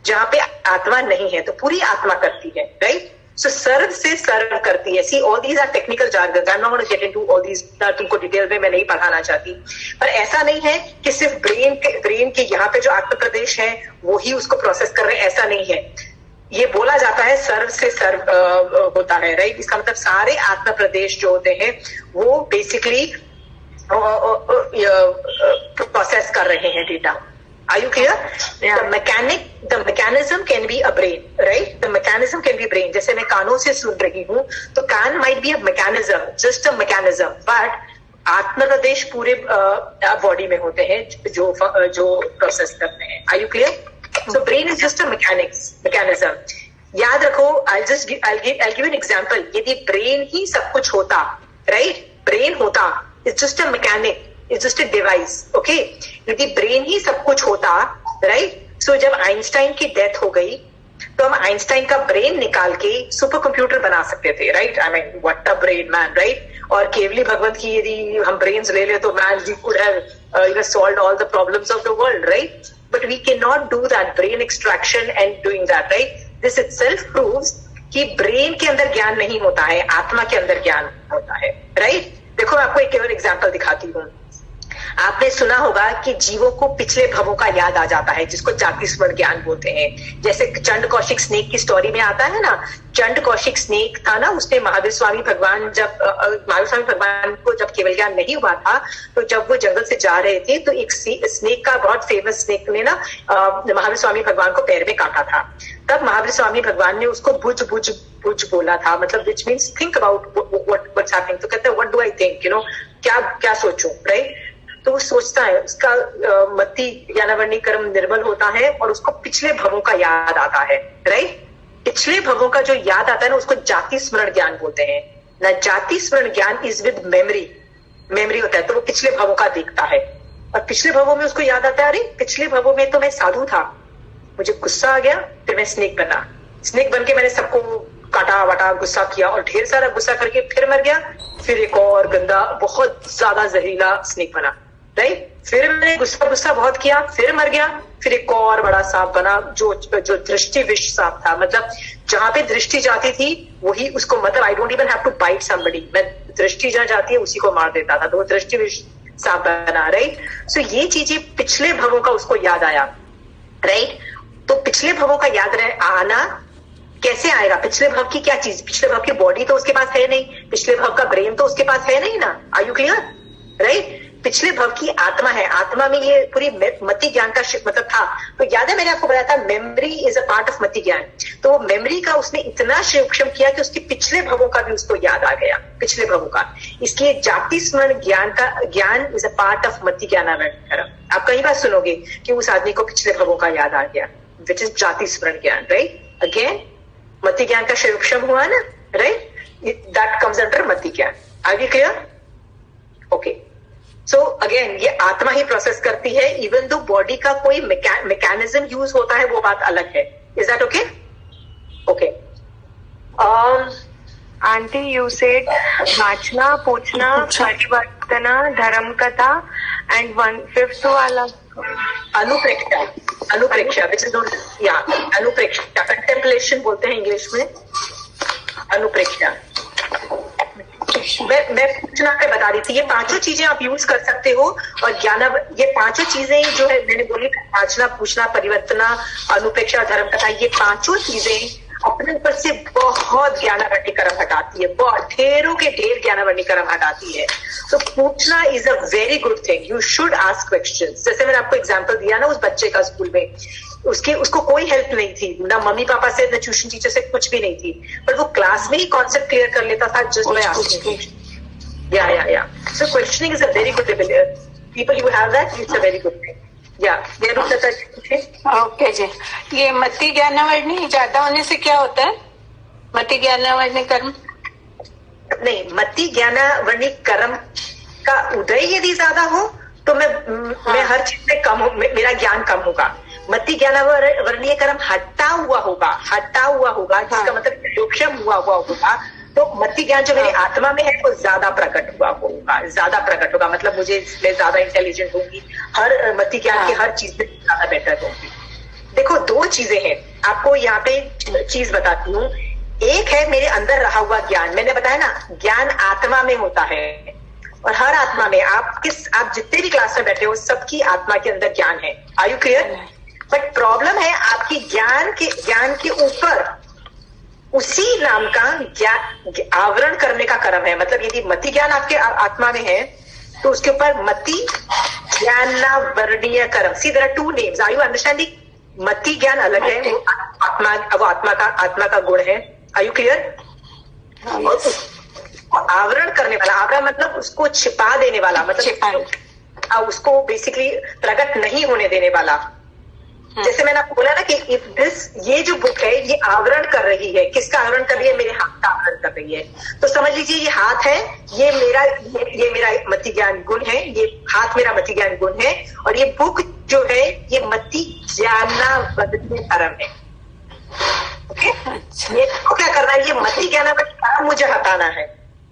जहां पे आत्मा नहीं है, तो पूरी आत्मा करती है, राइट। सो सर्व से सर्व करती है। See, all these are technical jargons, I am not going to get into all these, तुमको डिटेल में मैं नहीं पढ़ाना चाहती, पर ऐसा नहीं है कि सिर्फ ब्रेन के यहाँ पे जो आत्म प्रदेश है वो ही उसको प्रोसेस कर रहे हैं, ऐसा नहीं है। ये बोला जाता है सर्व से सर्व होता है, राइट। इसका मतलब सारे आत्म प्रदेश जो होते हैं वो बेसिकली प्रोसेस कर रहे हैं data. Are you clear? Yeah. The mechanism can be a brain, right? The mechanism can be brain. जैसे मैं कानों से सुन रही हूँ तो कान might be a mechanism, just a mechanism, but आत्म प्रदेश पूरे बॉडी में होते हैं जो प्रोसेस करते हैं। Are you clear? So brain is just a mechanism. याद रखो, I'll give an example. यदि ब्रेन ही सब कुछ होता, right? ब्रेन होता, it's just a mechanic. It's just a device, okay? यदि ब्रेन ही सब कुछ होता, right? So जब आइंस्टाइन की डेथ हो गई तो हम आइंस्टाइन का ब्रेन निकाल के सुपर कंप्यूटर बना सकते थे, right? I mean, what a brain man, right? और केवली भगवंत की यदि हम ब्रेन्स ले ले तो man, we could have solved all the problems of the world, right? But we cannot do that, brain extraction and doing that, right? This itself proves कि brain के अंदर ज्ञान नहीं होता है, आत्मा के अंदर ज्ञान होता है, right? देखो, मैं आपको एक केवल एग्जाम्पल दिखाती हूँ। आपने सुना होगा कि जीवों को पिछले भवों का याद आ जाता है, जिसको जाति स्मरण ज्ञान बोलते हैं। जैसे चंड कौशिक स्नेक की स्टोरी में आता है ना, चंड कौशिक स्नेक था ना, उसने महावीर स्वामी भगवान को जब केवल ज्ञान नहीं हुआ था तो जब वो जंगल से जा रहे थे तो एक स्नेक का, बहुत फेमस स्नेक ने ना महावीर स्वामी भगवान को पैर में काटा था। तब महावीर स्वामी भगवान ने उसको भुज भुज भुज बोला था, मतलब which means think about what's happening. तो कहते हैं what do I think, you know, क्या सोचूं, राइट? तो वो सोचता है, उसका मति ज्ञानावर्णी कर्म निर्मल होता है और उसको पिछले भवों का याद आता है, राइट? पिछले भवों का जो याद आता है ना उसको जाति स्मरण ज्ञान बोलते हैं ना। जाति स्मरण ज्ञान इज विद मेमोरी होता है, तो वो पिछले भवों का देखता है और पिछले भवों में उसको याद आता है, अरे पिछले भवों में तो मैं साधु था, मुझे गुस्सा आ गया, फिर मैं स्नेक बना, स्नेक बन के मैंने सबको काटा वाटा, गुस्सा किया और ढेर सारा गुस्सा करके फिर मर गया, फिर एक और गंदा बहुत ज्यादा जहरीला स्नेक बना, राइट? फिर मैंने गुस्सा बहुत किया, फिर मर गया, फिर एक और बड़ा सांप बना जो दृष्टि विष सांप था, मतलब जहां पे दृष्टि जाती थी वही उसको, मतलब I don't even have to bite somebody, मैं दृष्टि जहां जाती है उसी को मार देता था, तो वो दृष्टि विष सांप बना, राइट? सो ये चीजें पिछले भवों का उसको याद आया, राइट? तो पिछले भवों का याद आना कैसे आएगा? पिछले भव की क्या चीज, पिछले भव की बॉडी तो उसके पास है नहीं, पिछले भव का ब्रेन तो उसके पास है नहीं ना। Are you clear, right? पिछले भव की आत्मा है, आत्मा में ये पूरी मति ज्ञान का मतलब था। तो याद है मैंने आपको बताया था memory is a part of मति ज्ञान। तो वो मेमोरी का उसने इतना सूक्ष्म किया कि उसके पिछले भवों का भी उसको याद आ गया, पिछले भवों का। इसलिए जाति स्मरण ज्ञान इज अ पार्ट ऑफ मति ज्ञानावरण। आप कई बार सुनोगे कि उस आदमी को पिछले भवों का याद आ गया, विच इज जाति स्मरण ज्ञान, राइट। अगेन मति ज्ञान का सूक्ष्म हुआ ना, राइट, दैट कम्स अंडर मति ज्ञान। Are we clear? Okay, so again ये आत्मा ही प्रोसेस करती है, इवन दो बॉडी का कोई मैकेनिज्म यूज होता है वो बात अलग है। Is that okay? Okay aunty, you said वाचना, पूछना, परिवर्तना, धर्म कथा एंड 1/5 वाला अनुप्रेक्षा, अनुप्रेक्षा विच इज नोन, या अनुप्रेक्षा, कंटेम्पलेशन बोलते हैं इंग्लिश में, अनुप्रेक्षा। मैं पूछना पे बता रही थी, ये पांचों चीजें आप यूज कर सकते हो। और ज्ञान, ये पांचों चीजें जो है मैंने बोली, वाचना, पूछना, परिवर्तना, अनुप्रेक्षा, धर्म कथा, ये पांचों चीजें अपने ऊपर से बहुत ज्ञानावरणीकरण हटाती है, बहुत ढेरों के ढेर ज्ञानावरणीकरण हटाती है। तो पूछना is a very good thing, you should ask questions. जैसे मैंने आपको एग्जांपल दिया ना उस बच्चे का स्कूल में, उसको कोई हेल्प नहीं थी, ना मम्मी पापा से, ना ट्यूशन टीचर से, कुछ भी नहीं थी, पर वो क्लास में ही कॉन्सेप्ट क्लियर कर लेता था just by asking. Yeah so questioning is a very good ability, people who have that, it's a very good thing. Okay जी, ये मति ज्ञानावरणी ज्यादा होने से क्या होता है? मति ज्ञानावरणी कर्म नहीं, मति ज्ञानावरणी कर्म का उदय यदि ज्यादा हो तो मैं हर चीज में कम हो, मेरा ज्ञान कम होगा। मति ज्ञानावरणीय कर्म हटा हुआ होगा, जिसका मतलब सूक्ष्म हुआ होगा, तो मति ज्ञान जो मेरी आत्मा में है वो ज्यादा प्रकट होगा, मतलब मुझे इसमें ज्यादा इंटेलिजेंट होगी, हर मति ज्ञान की हर चीज में ज्यादा बेटर होगी। देखो दो चीजें हैं, आपको यहाँ पे चीज बताती हूँ। एक है मेरे अंदर रहा हुआ ज्ञान, मैंने बताया ना ज्ञान आत्मा में होता है, और हर आत्मा में आप जितने भी क्लास में बैठे हो सबकी आत्मा के अंदर ज्ञान है। Are you clear? But problem है आपकी ज्ञान के ऊपर उसी नाम का आवरण करने का कर्म है। मतलब यदि मति ज्ञान आपके आत्मा में है तो उसके ऊपर मति ज्ञानावरणीय कर्म। See there are two names, are you understanding? मति ज्ञान अलग है, वो आत्मा का गुण है। Are you clear? और आवरण करने वाला, आवरण मतलब उसको छिपा देने वाला, मतलब उसको बेसिकली प्रकट नहीं होने देने वाला। जैसे मैंने आपको बोला ना कि ये जो बुक है ये आवरण कर रही है, किसका आवरण कर रही है? मेरे हाथ का आवरण कर रही है। तो समझ लीजिए ये हाथ है, ये मेरा मति ज्ञान गुण है, ये हाथ मेरा मति ज्ञान गुण है, और ये बुक जो है ये मति ज्ञानावरणीय कर्म है। ओके, ये तो क्या करना है? ये मति ज्ञानावरणीय कर्म मुझे हटाना है।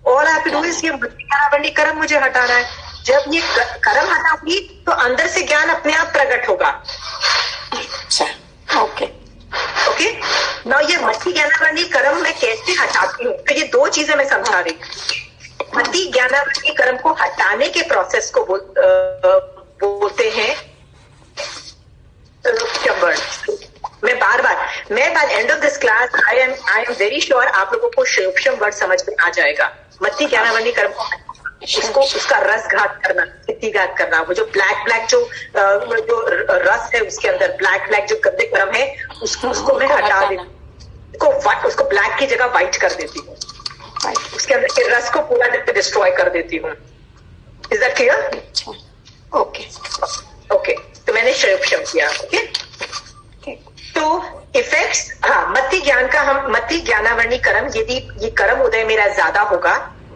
और आप ये मति ज्ञानावरणीय कर्म मुझे हटाना है। जब ये कर्म हटाऊंगी तो अंदर से ज्ञान अपने आप प्रकट होगा। ओके, ना ये मति ज्ञानावरणीय कर्म मैं कैसे हटाती हूँ? तो ये दो चीजें मैं समझा रही हूँ। मति ज्ञानावरणीय कर्म को हटाने के प्रोसेस को बोलते हैं मैं by end of this class I am very sure आप लोगों को सूक्ष्म वर्ड समझ में आ जाएगा। मति ज्ञानावरणीय कर्म को उसका रस घात करना, घात करना, वो जो ब्लैक जो रस है उसके अंदर ब्लैक जो गंदे कर्म है उसको मैं हटा देती हूँ, उसको ब्लैक की जगह व्हाइट कर देती हूँ, उसके अंदर के रस को पूरा डिस्ट्रॉय कर देती हूँ। Is that clear? ओके, तो मैंने सूक्ष्म किया। ओके, तो इफेक्ट्स, हाँ, मति ज्ञानावरणीय कर्म, यदि ये कर्म उदय मेरा ज्यादा होगा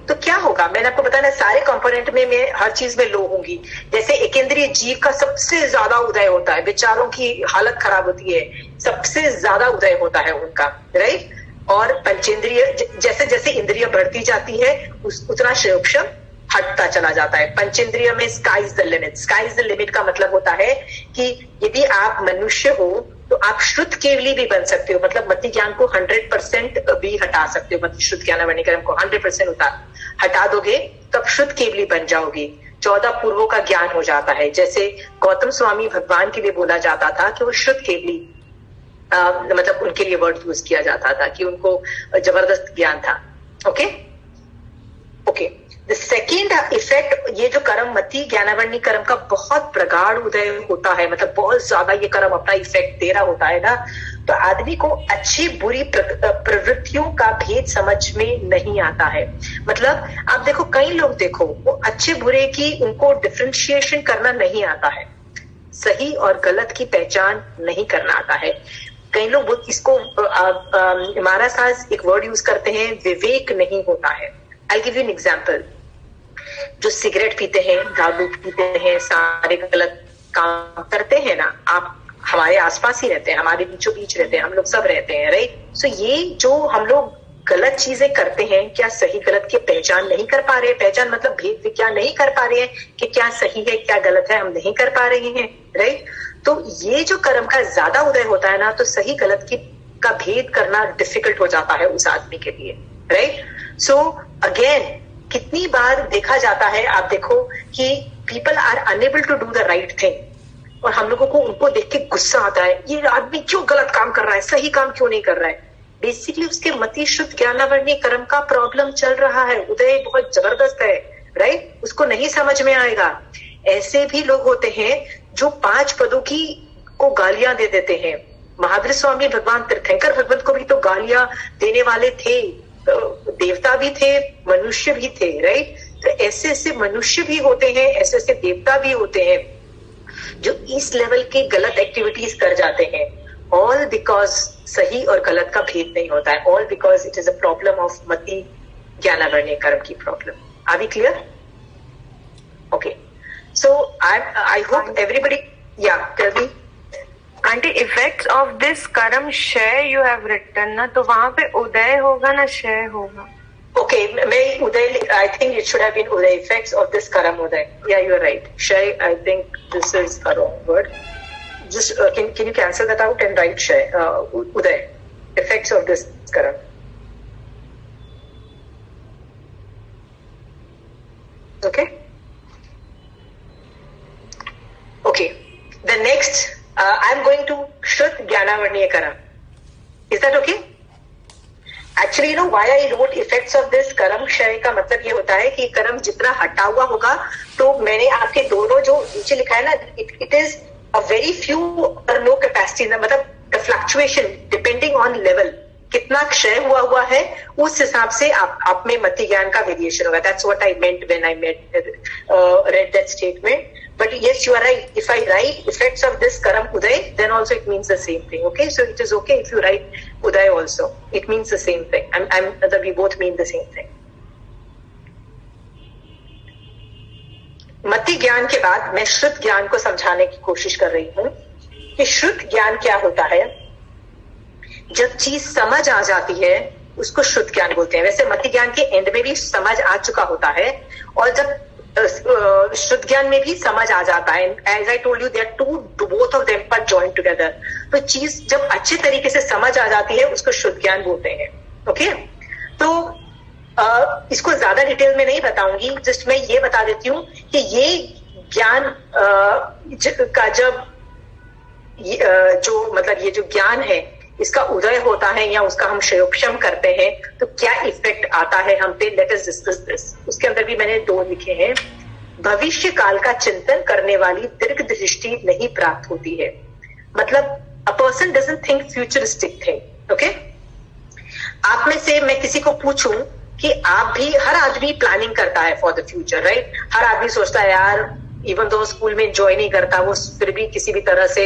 तो क्या होगा? मैंने आपको बताया ना सारे कंपोनेंट में मैं हर चीज में लो होंगी। जैसे एकेंद्रीय जीव का सबसे ज्यादा उदय होता है, बेचारों की हालत खराब होती है, सबसे ज्यादा उदय होता है उनका, राइट। और पंचेंद्रिय, जैसे जैसे इंद्रिय बढ़ती जाती है उतना सूक्ष्म हटता चला जाता है। पंचेंद्रिय में sky is the limit. Sky is the limit का मतलब होता है कि यदि आप मनुष्य हो तो आप शुद्ध केवली भी बन सकते हो, मतलब मति ज्ञान को 100% भी हटा सकते हो। मतलब शुद्ध ज्ञानावरणीय कर्म को 100% हटा दोगे तब शुद्ध केवली बन जाओगे। 14 पूर्वों का ज्ञान हो जाता है। जैसे गौतम स्वामी भगवान के लिए बोला जाता था कि वो शुद्ध केवली, मतलब उनके लिए वर्ड यूज किया जाता था कि उनको जबरदस्त ज्ञान था। ओके, द सेकेंड इफेक्ट, ये जो कर्म मति ज्ञानावर्णी कर्म का बहुत प्रगाढ़ उदय होता है, मतलब बहुत ज्यादा ये कर्म अपना इफेक्ट दे रहा होता है ना, तो आदमी को अच्छी बुरी प्रवृत्तियों का भेद समझ में नहीं आता है। मतलब आप देखो, कई लोग देखो वो अच्छे बुरे की उनको डिफरेंशिएशन करना नहीं आता है, सही और गलत की पहचान नहीं करना आता है। कई लोग इसको महाराज साहब एक वर्ड यूज करते हैं, विवेक नहीं होता है। आई गिव यू एन एग्जाम्पल। जो सिगरेट पीते हैं, दारू पीते हैं, सारे गलत काम करते हैं ना, आप हमारे आसपास ही रहते हैं, हमारे बीचों बीच रहते हैं, हम लोग सब रहते हैं, राइट। सो ये जो हम लोग गलत चीजें करते हैं, क्या सही गलत की पहचान नहीं कर पा रहे हैं? पहचान मतलब भेद विज्ञान नहीं कर पा रहे हैं कि क्या सही है क्या गलत है, हम नहीं कर पा रहे हैं, राइट। तो ये जो कर्म का ज्यादा उदय होता है ना, तो सही गलत की का भेद करना डिफिकल्ट हो जाता है उस आदमी के लिए, राइट। सो अगेन कितनी बार देखा जाता है, आप देखो कि people are unable to do the right thing, और हम लोगों को उनको देख के गुस्सा आता है, ये आदमी क्यों गलत काम कर रहा है, सही काम क्यों नहीं कर रहा है। बेसिकली उसके मति शुद्ध ज्ञानावर्णी कर्म का प्रॉब्लम चल रहा है, उदय बहुत जबरदस्त है, राइट। उसको नहीं समझ में आएगा। ऐसे भी लोग होते हैं जो 5 पदों की को गालियां दे देते हैं। महावीर स्वामी भगवान तीर्थंकर भगवत को भी तो गालियां देने वाले थे, देवता भी थे, मनुष्य भी थे, राइट। तो ऐसे ऐसे मनुष्य भी होते हैं, ऐसे ऐसे देवता भी होते हैं जो इस लेवल के गलत एक्टिविटीज कर जाते हैं, ऑल बिकॉज सही और गलत का भेद नहीं होता है, all because it is a problem of मति ज्ञानावर्णी कर्म की problem. Are we clear? Okay, so I hope everybody, yeah tell me aunty, effects of this कर्म क्षय यू हैव रिटन ना, तो वहां पे उदय होगा ना क्षय होगा? Okay, may Uday, I think it should have been Uday, effects of this Karam Uday. Yeah, you're right. Shay, I think this is a wrong word. Just can you cancel that out and write Shay, Uday, effects of this Karam. Okay. Okay. The next, I'm going to Shruth Jnanavarniya Karam. Is that okay? Actually know why I wrote effects of this कर्म क्षय का मतलब ये होता है कि कर्म जितना हटा हुआ होगा, तो मैंने आपके दोनों जो नीचे लिखा है ना, it is a very few और नो कैपेसिटी, मतलब the fluctuation depending on level, कितना क्षय हुआ है उस हिसाब से आप में मति ज्ञान का वेरिएशन होगा। That's what I meant when I read that statement. But yes, you are right. If I write effects of this Karam Uday, then also it means the same thing. Okay, so it is okay if you write Uday also. It means the same thing. We both mean the same thing. मति ज्ञान के बाद मैं श्रुत ज्ञान को समझाने की कोशिश कर रही हूँ कि श्रुत ज्ञान क्या होता है। जब चीज समझ आ जाती है उसको श्रुत ज्ञान बोलते हैं। वैसे मति ज्ञान के एंड में भी समझ आ चुका होता है, और जब श्रुत ज्ञान में भी समझ आ जाता है। As I told you, there to both of them पर जॉइन टुगेदर। तो चीज जब अच्छे तरीके से समझ आ जाती है उसको श्रुत ज्ञान बोलते हैं। ओके, तो इसको ज्यादा डिटेल में नहीं बताऊंगी, जस्ट मैं ये बता देती हूँ कि ये ज्ञान का जब जो मतलब ये जो ज्ञान है इसका उदय होता है या उसका हम क्षयोक्षम करते हैं तो क्या इफेक्ट आता है हम पे। Let us discuss this. उसके अंदर भी मैंने 2 लिखे हैं। भविष्य काल का चिंतन करने वाली दीर्घ दृष्टि नहीं प्राप्त होती है, मतलब a person doesn't think futuristic thing. Okay, आप में से मैं किसी को पूछूं कि आप भी, हर आदमी प्लानिंग करता है फॉर द फ्यूचर, राइट। हर आदमी सोचता है यार, इवन दो स्कूल में एंजॉय नहीं करता, वो फिर भी किसी भी तरह से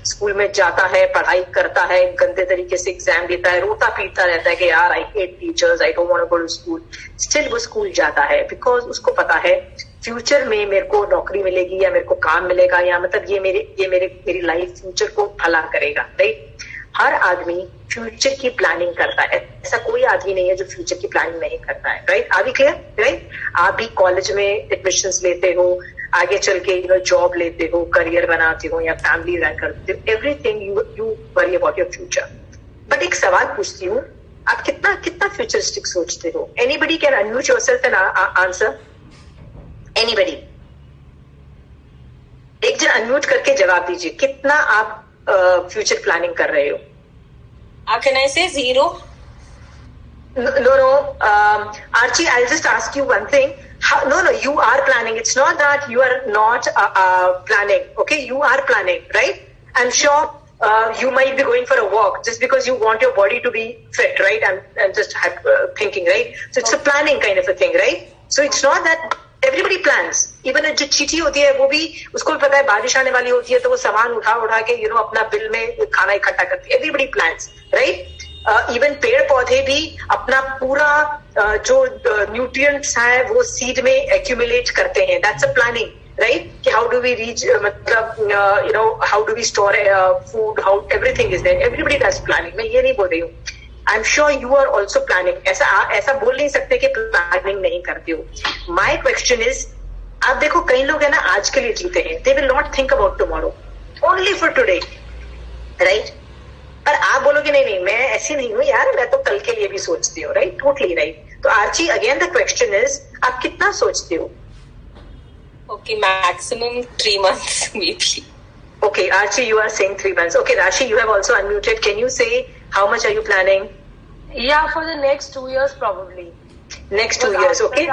स्कूल में जाता है, पढ़ाई करता है, गंदे तरीके से एग्जाम देता है, रोता पीटता रहता है कि यार I hate teachers, I don't want to go to school. Still वो स्कूल जाता है बिकॉज उसको पता है फ्यूचर में मेरे को नौकरी मिलेगी या मेरे को काम मिलेगा, या मतलब ये मेरी लाइफ फ्यूचर को भला करेगा, राइट। हर आदमी फ्यूचर की प्लानिंग करता है, ऐसा कोई आदमी नहीं है जो फ्यूचर की प्लानिंग नहीं करता है, right. Are we clear, right. आप भी कॉलेज में एडमिशंस लेते हो, आगे चल के जॉब लेते हो, करियर बनाते हो या फैमिली रन करते हो, everything you worry about your future. But एक सवाल पूछती हूँ, आप कितना फ्यूचरिस्टिक सोचते हो? Anybody can unmute yourself and answer. Anybody, एक जन अनम्यूट करके जवाब दीजिए, कितना आप फ्यूचर प्लानिंग कर रहे हो? Can I say 0? No. Archie, I'll just ask you one thing. No, you are planning. It's not that you are not planning. Okay, you are planning, right? I'm sure you might be going for a walk just because you want your body to be fit, right? I'm just thinking, right? So it's a planning kind of a thing, right? So it's not that everybody plans. Even जो चीटी होती है वो भी उसको पता है बारिश आने वाली होती है तो वो सामान उठा के अपना बिल में खाना इकट्ठा करती है. Everybody plans, right? इवन पेड़ पौधे भी अपना पूरा जो न्यूट्रिएंट्स है वो सीड में एक्यूमुलेट करते हैं. That's a planning, right? कि हाउ डू वी रीच, मतलब how do we store food, how everything is there. Everybody does planning. मैं ये नहीं बोल रही हूँ. I am sure you are also planning. ऐसा बोल नहीं सकते कि प्लानिंग नहीं करते हो. माई क्वेश्चन इज, आप देखो कई लोग है ना आज के लिए जीते हैं. They will not think about tomorrow, only for today, right? पर आप बोलोगे नहीं मैं ऐसी नहीं हूँ यार, मैं तो कल के लिए भी सोचती हूँ, राइट? Totally right. तो Archie, again the question is, आप कितना सोचते हो? Okay, maximum 3 months maybe. Okay, Archie, you are saying 3 months. Okay, Rashi, you have also unmuted. Can you say how much are you planning? Yeah, for the next 2 years probably. Next 2 years, okay?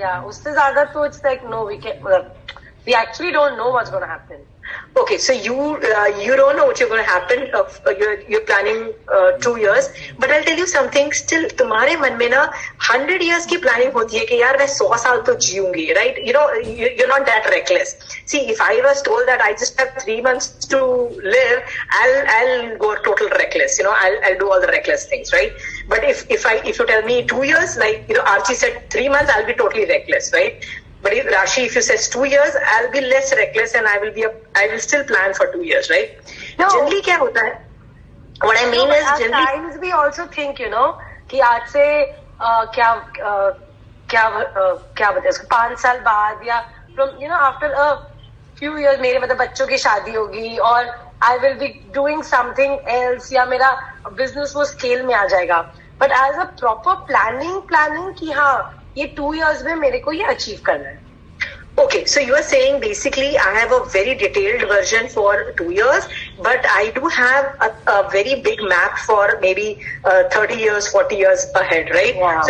Yeah, उससे ज़्यादा तो it's like no, we actually don't know what's going to happen. Okay, so you don't know what you're going to happen. You're planning 2 years, but I'll tell you something. Still, तुम्हारे मन में ना 100 years की planning होती है कि यार मैं 100 साल तो जीऊंगी, right? You're not that reckless. See, if I was told that I just have 3 months to live, I'll go total reckless. I'll do all the reckless things, right? But if you tell me 2 years, like Archie said 3 months, I'll be totally reckless, right? But Rashi, if you says 2 years, I'll be less reckless and I will still plan for 2 years, right? No. Generally क्या होता है? What I mean is at generally times we also think, कि आज से क्या बताए उसको 5 साल बाद या from after a few years मेरे मतलब बच्चों की शादी होगी और I will be doing something else या मेरा business वो scale में आ जाएगा. But as a proper planning कि हाँ ये 2 years में मेरे को ये अचीव करना है. Okay, so you are saying basically I have a very detailed version for 2 years, but I do have a very big map for maybe 30 years, 40 years ahead, right? Wow.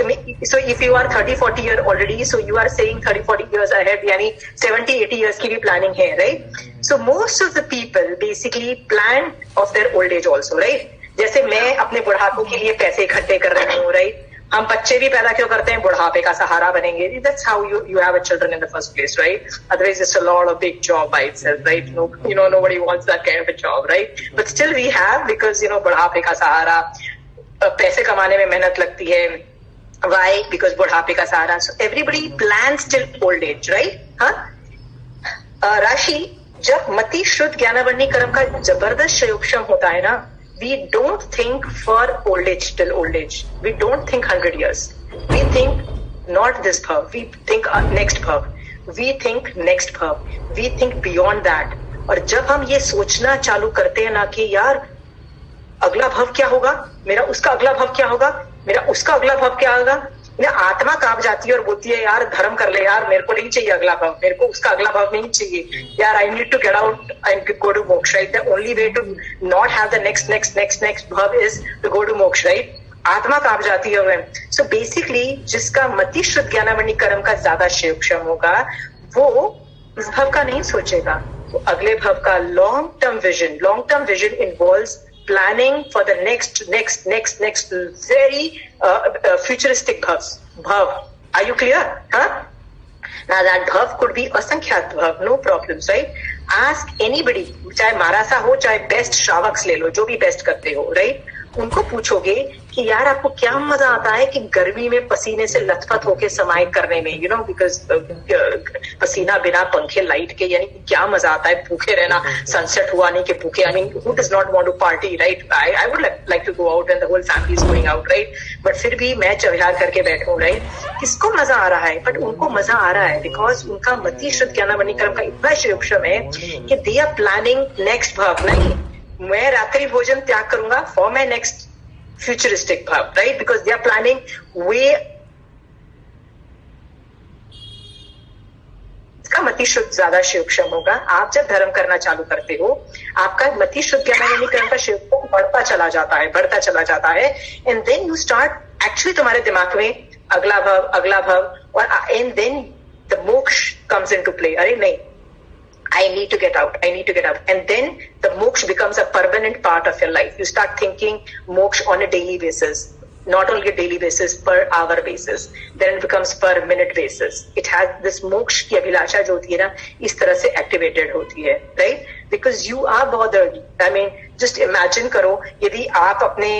So if you are 30-40 year already, so you are saying 30-40 years ahead, यानी 70-80 years की भी planning है, right? So most of the people basically plan of their old age also, right? जैसे मैं अपने बुढ़ापे के लिए पैसे इकट्ठे कर रही हूँ, right? हम बच्चे भी पैदा क्यों करते हैं? बुढ़ापे का सहारा बनेंगे. That's how you have a children in the first place, right? Otherwise it's a lot of big job by itself, right? Nobody wants that kind of a job, right? But still we have, because बुढ़ापे का सहारा, पैसे कमाने में मेहनत लगती है. Why? Because बुढ़ापे का सहारा. So everybody plans till old age, right? हाँ? राशि, जब मति शुद्ध ज्ञानावरणी कर्म का जबरदस्त संयोगक्षम होता है ना, we don't think for old age till old age. We don't think 100 years. We think not this bhav. We think next bhav. We think next bhav. We think beyond that. और जब हम ये सोचना चालू करते हैं ना कि यार अगला भव क्या होगा, मेरा उसका अगला भव क्या होगा, मेरा उसका अगला भव क्या होगा, मेरा आत्मा कांप जाती है और बोलती है यार धर्म कर ले यार, मेरे को नहीं चाहिए अगला भव, मेरे को उसका अगला भव नहीं चाहिए यार. I need to get out and go to moksha, right? The only way to not have the next bhav is to go to moksha, right? आत्मा कांप जाती है. सो बेसिकली जिसका मति शुद्ध ज्ञानावरणी कर्म का ज्यादा क्षेम होगा वो इस भव का नहीं सोचेगा. वो अगले भव का long term vision involves planning for the next very futuristic bhav. Are you clear? Huh? Now that bhav could be asankhyaat bhav, no problems, right? Ask anybody, चाहे मारासा हो चाहे बेस्ट श्रावक्स ले लो, जो भी बेस्ट करते हो, right? उनको पूछोगे कि यार आपको क्या मजा आता है कि गर्मी में पसीने से लथपथ होके समाई करने में, बिकॉज पसीना बिना पंखे लाइट के, यानी क्या मजा आता है भूखे रहना, सनसेट हुआ नहीं कि भूखे. I mean who does not want to party, right? I would like to go out and the whole family is going out, right? But फिर भी मैं चविहार करके बैठूं, राइट? किसको मजा आ रहा है? बट उनको मजा आ रहा है बिकॉज उनका मति शुद्ध ज्ञानावरणी कर्म का इतना सूक्ष्म है कि दे आर प्लानिंग नेक्स्ट भाव. नहीं, मैं रात्रि भोजन त्याग करूंगा for my next futuristic bhav, right? Because they are planning way. इसका मति शुद्ध ज्यादा सूक्ष्म होगा. आप जब धर्म करना चालू करते हो, आपका मति शुद्ध ज्ञानावरणी कर्म का सूक्ष्म बढ़ता चला जाता है, and then you start actually तुम्हारे दिमाग में अगला भव और एंड देन द मोक्ष कम्स इनटू प्ले. अरे नहीं, I need to get out. And then the moksha becomes a permanent part of your life. You start thinking moksha on a daily basis. Not only a daily basis, per hour basis. Then it becomes per minute basis. It has this moksha की अभिलाषा जो होती है ना, इस तरह से activated होती है, right? Because you are bothered. I mean, just imagine करो, यदि आप अपने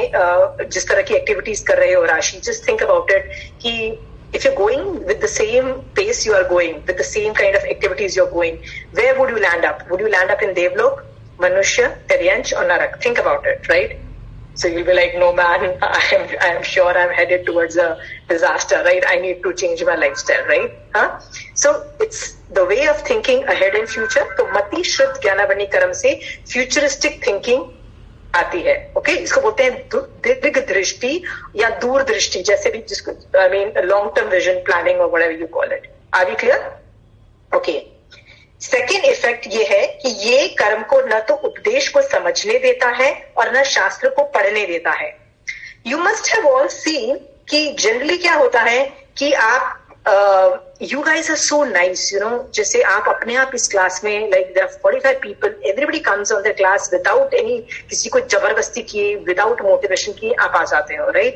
जिस तरह की activities कर रहे हो राशि, just think about it कि if you're going with the same pace you are going, with the same kind of activities you're going, where would you land up? Would you land up in Devlok, Manushya, Teryanch or Narak? Think about it, right? So you'll be like, no man, I am sure I'm headed towards a disaster, right? I need to change my lifestyle, right? Huh? So it's the way of thinking ahead in future. So Mati Shrudd Jnanavarni Karam se futuristic thinking आती है. Okay, इसको बोलते हैं दीर्घ दृष्टि या दूर दृष्टि, जैसे भी जिसको I mean long term vision planning और whatever you call it. Are we clear? Okay. Second effect ये है कि ये कर्म को न तो उपदेश को समझने देता है और न शास्त्र को पढ़ने देता है. You must have all scene कि जनरली क्या होता है कि आप you guys are so nice, you know, जैसे आप अपने आप इस क्लास में like there are 45 people, everybody comes on the class without any, किसी को जबरदस्ती किए, without motivation किए आप आ जाते हो, right?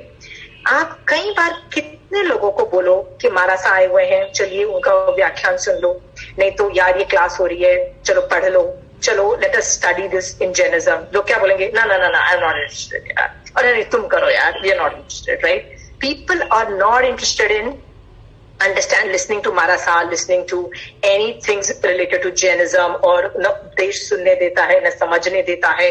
आप कई बार कितने लोगों को बोलो कि मारा सा आए हुए हैं, चलिए उनका व्याख्यान सुन लो, नहीं तो यार ये क्लास हो रही है, चलो पढ़ लो, चलो let us study this in Jainism. लोग क्या बोलेंगे? ना I'm not interested यार, अरे नहीं तुम करो यार, we are not interested, right? People are not interested in listening to Marasa, listening to anything related to Jainism, और न उपदेश सुनने देता है, न समझने देता है.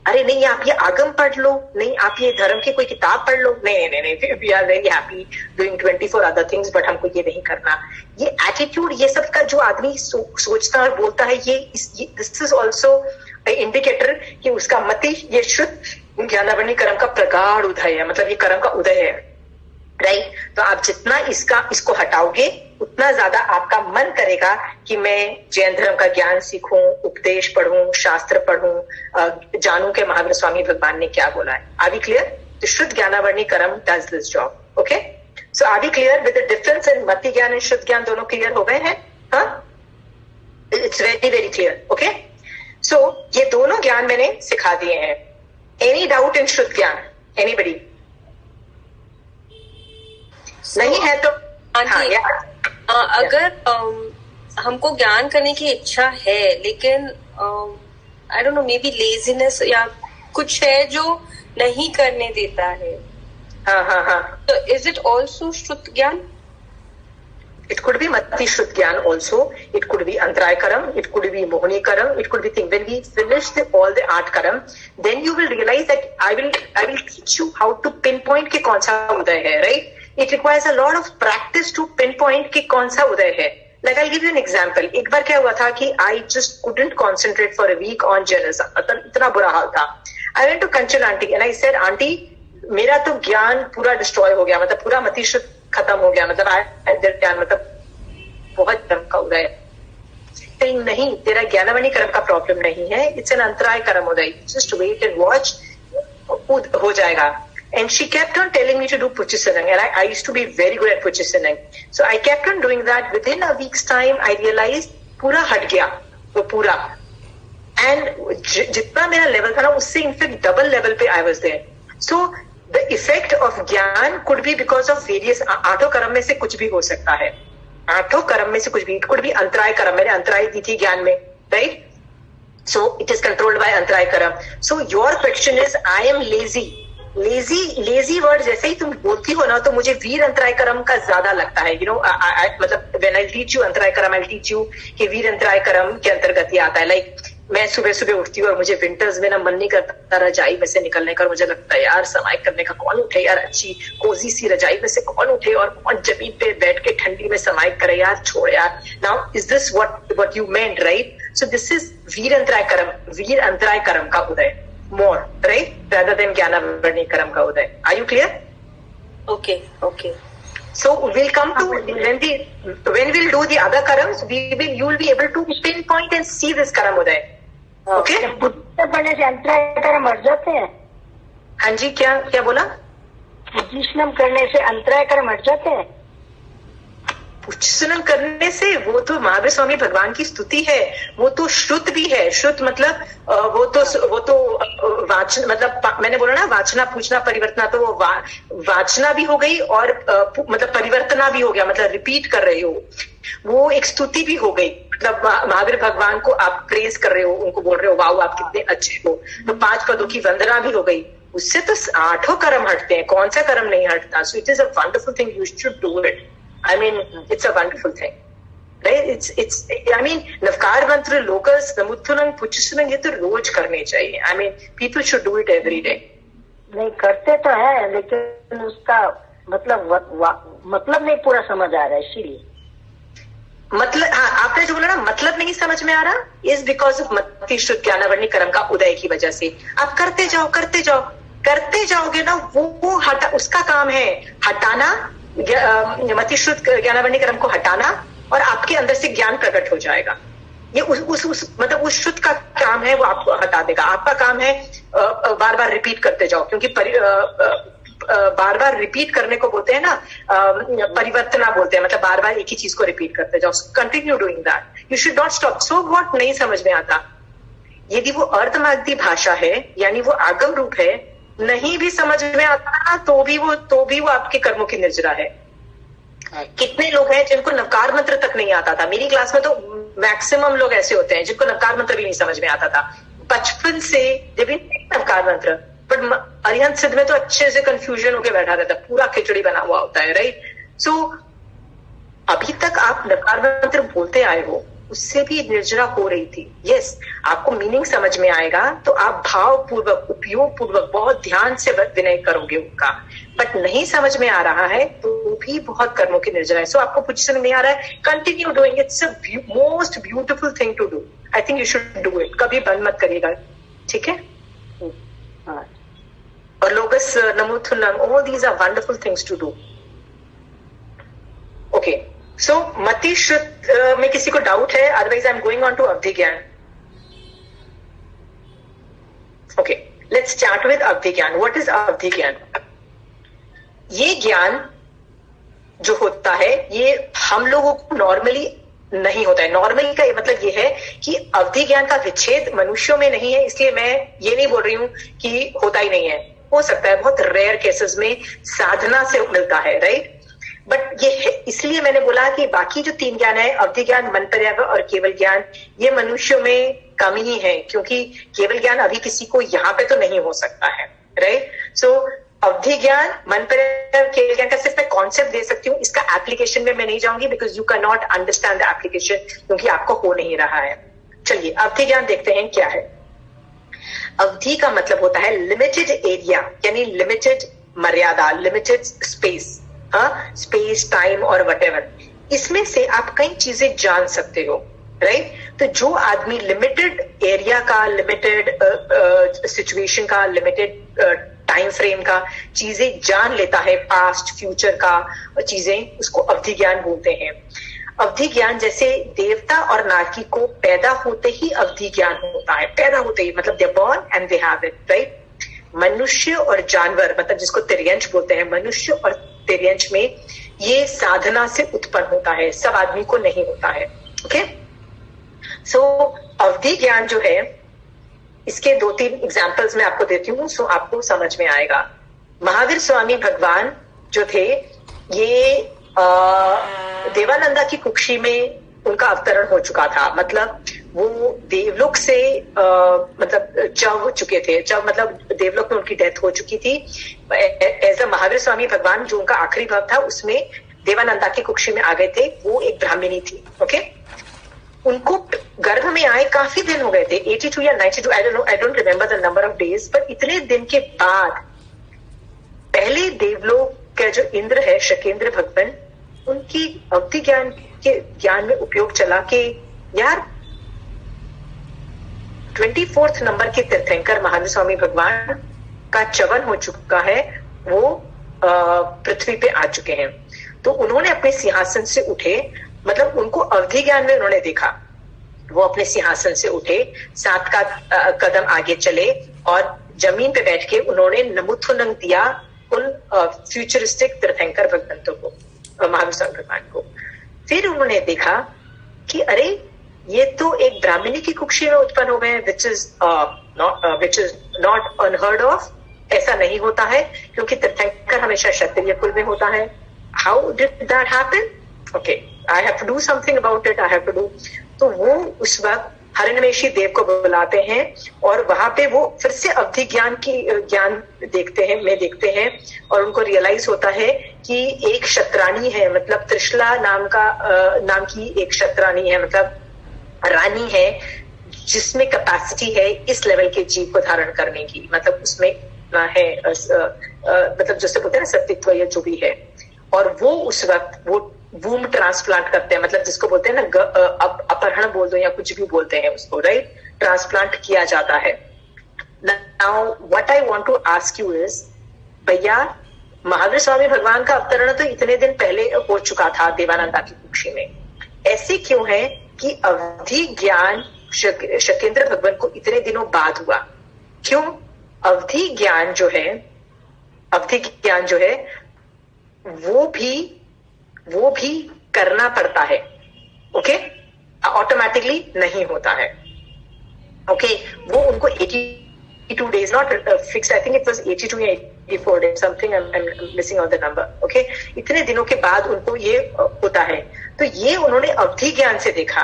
अरे नहीं आप ये आगम पढ़ लो, नहीं आप ये धर्म की कोई किताब पढ़ लो, नहीं we are very happy doing 24 other things, but हमको ये नहीं करना. ये एटीट्यूड, ये सब का जो आदमी सोचता और बोलता है, ये दिस इज ऑल्सो इंडिकेटर कि उसका मति ये शुद्ध ज्ञानावरणी कर्म का प्रगाढ़ उदय है, मतलब ये कर्म का उदय है, राइट? तो आप जितना इसको हटाओगे उतना ज्यादा आपका मन करेगा कि मैं जैन धर्म का ज्ञान सीखूं, उपदेश पढ़ूं, शास्त्र पढ़ूं, जानूं कि महावीर स्वामी भगवान ने क्या बोला है. Are we clear? तो शुद्ध ज्ञानावरणी कर्म does this job. Okay, so are we clear with the difference in मति ज्ञान एंड शुद्ध ज्ञान? दोनों क्लियर हो गए हैं? हाँ, it's very very clear. Okay, so ये दोनों ज्ञान मैंने सिखा दिए हैं. एनी डाउट इन शुद्ध ज्ञान? एनीबडी? नहीं है तो अगर हमको ज्ञान करने की इच्छा है, लेकिन I don't know, may be laziness या कुछ है जो नहीं करने देता है, तो इज इट ऑल्सो श्रुत ज्ञान? It could be Mati Shrudd Gyan also. It could be Antaray Karam. It could be Mohini Karam. It could be thing. When we finish all the 8 Karam, then you will realize that I will teach you how to pinpoint कि कौन सा उदय है, right? It requires a lot of practice to pinpoint कि कौन सा उदय है. Like I'll give you an example. एक बार क्या हुआ था कि I just couldn't concentrate for a week on Jainism. मतलब इतना बुरा हाल था. I went to Kanchal aunty and I said, aunty, मेरा तो ज्ञान पूरा डिस्ट्रॉय हो गया, मतलब पूरा मति शुद्ध खत्म हो गया, मतलब ज्ञान मतलब बहुत कर्म का उदय. नहीं, तेरा ज्ञानावरणी कर्म का प्रॉब्लम नहीं है, इट्स एन अंतराय कर्म उदय, जस्ट वेट एंड वॉच, हो जाएगा. And she kept on telling me to do Puchisanang, and I used to be very good at Puchisanang. So I kept on doing that. Within a week's time, I realized पूरा हट गया, वो पूरा. And जितना मेरा level था ना, उससे इनफेक्ट डबल लेवल पे I was there. So the effect of ज्ञान could be because of various, 8 कर्म में से कुछ भी हो सकता है. 8 कर्म में से कुछ भी, it could be अंतराय कर्म. मैंने अंतराय दी थी ज्ञान में, right? So it is controlled by अंतराय कर्म. So your question is, I am lazy. Lazy word जैसे ही तुम बोलती हो ना, तो मुझे वीर अंतराय कर्म का ज्यादा लगता है. यू नो, मतलब व्हेन आई टीच यू अंतराय कर्म, आई टीच यू कि वीर अंतराय कर्म के अंतर्गत ही आता है. लाइक मैं सुबह सुबह उठती हूँ और मुझे विंटर्स में ना मन नहीं करता रजाई में से निकलने का, और मुझे लगता है यार समाइक करने का कौन उठे यार, अच्छी कोजी सी रजाई में से कौन उठे और कौन जमीन पे बैठ के ठंडी में समाइक करे यार, छोड़ यार. Now is this what you meant, right? So this is veer antaray karma, वीर अंतराय कर्म का उदय. More, right? Rather than Jnanavarni Karam ka uday. Are you clear? Okay. So we'll come to when we'll do the other karams, you will be able to pinpoint and see this karam uday. Okay? पढ़ने से अंतराय कर्म हट जाते हैं? हाँ जी, क्या बोला? पुष्टिस्नान करने से अंतराय कर्म हट जाते हैं? पुष्टिस्नान करने से वो तो महावीर स्वामी भगवान की स्तुति है, वो तो श्रुत भी है। श्रुत मतलब वो तो वाचन, मतलब मैंने बोला ना वाचना पूछना परिवर्तना, तो वो वाचना भी हो गई और मतलब परिवर्तना भी हो गया, मतलब रिपीट कर रहे हो, वो एक स्तुति भी हो गई। मतलब महावीर भगवान को आप प्रेज कर रहे हो, उनको बोल रहे हो वाओ आप कितने अच्छे हो, तो 5 पदों की वंदना भी हो गई। उससे तो 8 कर्म हटते हैं, कौन सा कर्म नहीं हटता। सो it is a wonderful thing, you should do it. I mean, it's a wonderful thing, right? I mean, Navkar मंत्र, लोकस, नमुत्थुनंग, पुष्टिस्नान, ये तो रोज करने चाहिए। I mean, people should do it every day. नहीं करते तो है, लेकिन उसका मतलब नहीं पूरा समझ आ रहा है, इसीलिए। मतलब हाँ, आपने जो बोला ना मतलब नहीं समझ में आ रहा, इज बिकॉज ऑफ मति शुद्ध ज्ञानावर्णी कर्म का उदय की वजह से। आप करते जाओगे ना, वो हटा, उसका काम है हटाना, मति शुद्ध ज्ञानावर्णी कर्म को हटाना, और आपके अंदर से ज्ञान प्रकट हो जाएगा। ये मतलब उस शुद्ध का काम है, वो आपको हटा देगा। आपका काम है बार बार रिपीट करते जाओ, क्योंकि बार बार रिपीट करने को बोलते हैं ना, परिवर्तना बोलते हैं, मतलब बार बार एक ही चीज को रिपीट करते जाओ। Continue doing that, you should not stop. So what नहीं समझ में आता, यदि वो अर्धमागधी भाषा है, यानी वो आगम रूप है, नहीं भी समझ में आता तो भी वो आपके कर्मों की निर्जरा है। कितने लोग हैं जिनको नवकार मंत्र तक नहीं आता था। मेरी क्लास में तो मैक्सिमम लोग ऐसे होते हैं जिनको नवकार मंत्र भी नहीं समझ में आता था बचपन से, जब भी नवकार मंत्र। बट अरिहंत सिद्ध में तो अच्छे से कंफ्यूजन होके बैठा रहता है, पूरा खिचड़ी बना हुआ होता है, राइट। सो अभी तक आप नवकार मंत्र बोलते आए हो, उससे भी निर्जरा हो रही थी। यस, आपको मीनिंग समझ में आएगा तो आप भाव पूर्वक, उपयोग पूर्वक, बहुत ध्यान से विनय करोगे उनका। बट नहीं समझ में आ रहा है तो भी बहुत कर्मों की निर्जरा है। सो आपको कुछ समझ नहीं आ रहा है, continue doing, it's a most beautiful thing to do. I think you should do it, कभी बंद मत करिएगा, ठीक है। और Logassa, Namutthunam, all these are wonderful things to do. Okay, so मति शुद्ध में किसी को डाउट है? Otherwise I am going on to avadhi ज्ञान। ओके, लेट्स स्टार्ट विद अवधि ज्ञान। व्हाट इज अवधि ज्ञान? ये ज्ञान जो होता है, ये हम लोगों को नॉर्मली नहीं होता है। नॉर्मली का मतलब ये है कि अवधि ज्ञान का विच्छेद मनुष्यों में नहीं है, इसलिए मैं ये नहीं बोल रही हूं कि होता ही नहीं है। हो सकता है, बहुत रेयर केसेस में साधना से मिलता है, राइट। बट ये है, इसलिए मैंने बोला कि बाकी जो 3 ज्ञान है, अवधि ज्ञान, मन पर्याय और केवल ज्ञान, ये मनुष्यों में कम ही है, क्योंकि केवल ज्ञान अभी किसी को यहाँ पे तो नहीं हो सकता है, राइट। सो अवधि ज्ञान, मन पर्याय, केवल ज्ञान का सिर्फ मैं कॉन्सेप्ट दे सकती हूँ, इसका एप्लीकेशन में मैं नहीं जाऊंगी, because you can not understand the application, क्योंकि आपको हो नहीं रहा है। चलिए अवधि ज्ञान देखते हैं क्या है। अवधि का मतलब होता है लिमिटेड एरिया, यानी लिमिटेड मर्यादा, लिमिटेड स्पेस, स्पेस, टाइम और व्हाटएवर। इसमें से आप कई चीजें जान सकते हो, राइट। तो जो आदमी लिमिटेड एरिया का, लिमिटेड सिचुएशन का, लिमिटेड टाइम फ्रेम का चीजें जान लेता है, पास्ट फ्यूचर का चीजें, उसको अवधि ज्ञान बोलते हैं। अवधि ज्ञान जैसे देवता और नारकी को पैदा होते ही अवधि ज्ञान होता है, पैदा होते ही, मतलब they born and they have it, right. मनुष्य और जानवर, मतलब जिसको तिर्यंच बोलते हैं, मनुष्य और तिर्यंच में ये साधना से उत्पन्न होता है, सब आदमी को नहीं होता है, ओके। सो अवधि ज्ञान जो है, इसके 2-3 एग्जाम्पल्स मैं आपको देती हूँ, सो आपको समझ में आएगा। महावीर स्वामी भगवान जो थे, ये देवानंदा की कुक्षी में उनका अवतरण हो चुका था, मतलब वो देवलोक से मतलब चव चुके थे, चव मतलब देवलोक में उनकी डेथ हो चुकी थी। एज अ महावीर स्वामी भगवान जो उनका आखिरी भाव था, उसमें देवानंदा की कुक्षी में आ गए थे। वो एक ब्राह्मणी थी, ओके। उनको गर्भ में आए काफी दिन हो गए थे, 82 या 92, I don't remember the number of days, पर इतने दिन के बाद पहले देवलोक का जो इंद्र है, शकेंद्र भगवान, उनकी अवधि ज्ञान के ज्ञान में उपयोग चला कि यार 24th नंबर के तीर्थंकर महावीर स्वामी भगवान का चवन हो चुका है, वो पृथ्वी पे आ चुके हैं। तो उन्होंने अपने सिंहासन से उठे, मतलब उनको अवधि ज्ञान में उन्होंने देखा, वो अपने सिंहासन से उठे, 7 कदम आगे चले और जमीन पे बैठ के उन्होंने नमुत्थुनंग दिया बिल्कुल फ्यूचरिस्टिक तीर्थंकर भगवंतों को, महावीर स्वामी भगवान को। फिर उन्होंने देखा कि अरे ये तो एक ब्राह्मणी की कुक्षी में उत्पन्न हो गए, which is not unheard of. ऐसा नहीं होता है क्योंकि तीर्थंकर हमेशा क्षत्रिय कुल में होता है। How did that happen? Okay, I have to do something about it, I have to do. तो वो उस वक्त हरिणमेशी देव को बुलाते हैं और वहां पे वो फिर से अवधि ज्ञान देखते हैं और उनको रियलाइज होता है कि एक शतरानी है, मतलब त्रिशला नाम की एक शतरानी है, मतलब रानी है, जिसमें कैपेसिटी है इस लेवल के जीव को धारण करने की, मतलब उसमें है मतलब जैसे बोलते हैं ना सत्यत्व या जो भी है। और वो उस वक्त वो वूम ट्रांसप्लांट करते हैं, मतलब जिसको बोलते हैं ना अपहरण बोल दो या कुछ भी बोलते हैं उसको, राइट, ट्रांसप्लांट किया जाता है। Now what I want to ask you is, भैया महावीर स्वामी भगवान का अवतरण तो इतने दिन पहले हो चुका था देवानंदा की कुक्षी में, ऐसे क्यों है कि अवधि ज्ञान शकेंद्र भगवान को इतने दिनों बाद हुआ? क्यों? अवधि ज्ञान जो है वो भी करना पड़ता है, ओके, ऑटोमेटिकली नहीं होता है, ओके। वो उनको 82 days, not fix, I think it was 82 या 84 days, something, I am missing out the number, okay. इतने दिनों के बाद उनको ये होता है। तो ये उन्होंने अवधि ज्ञान से देखा।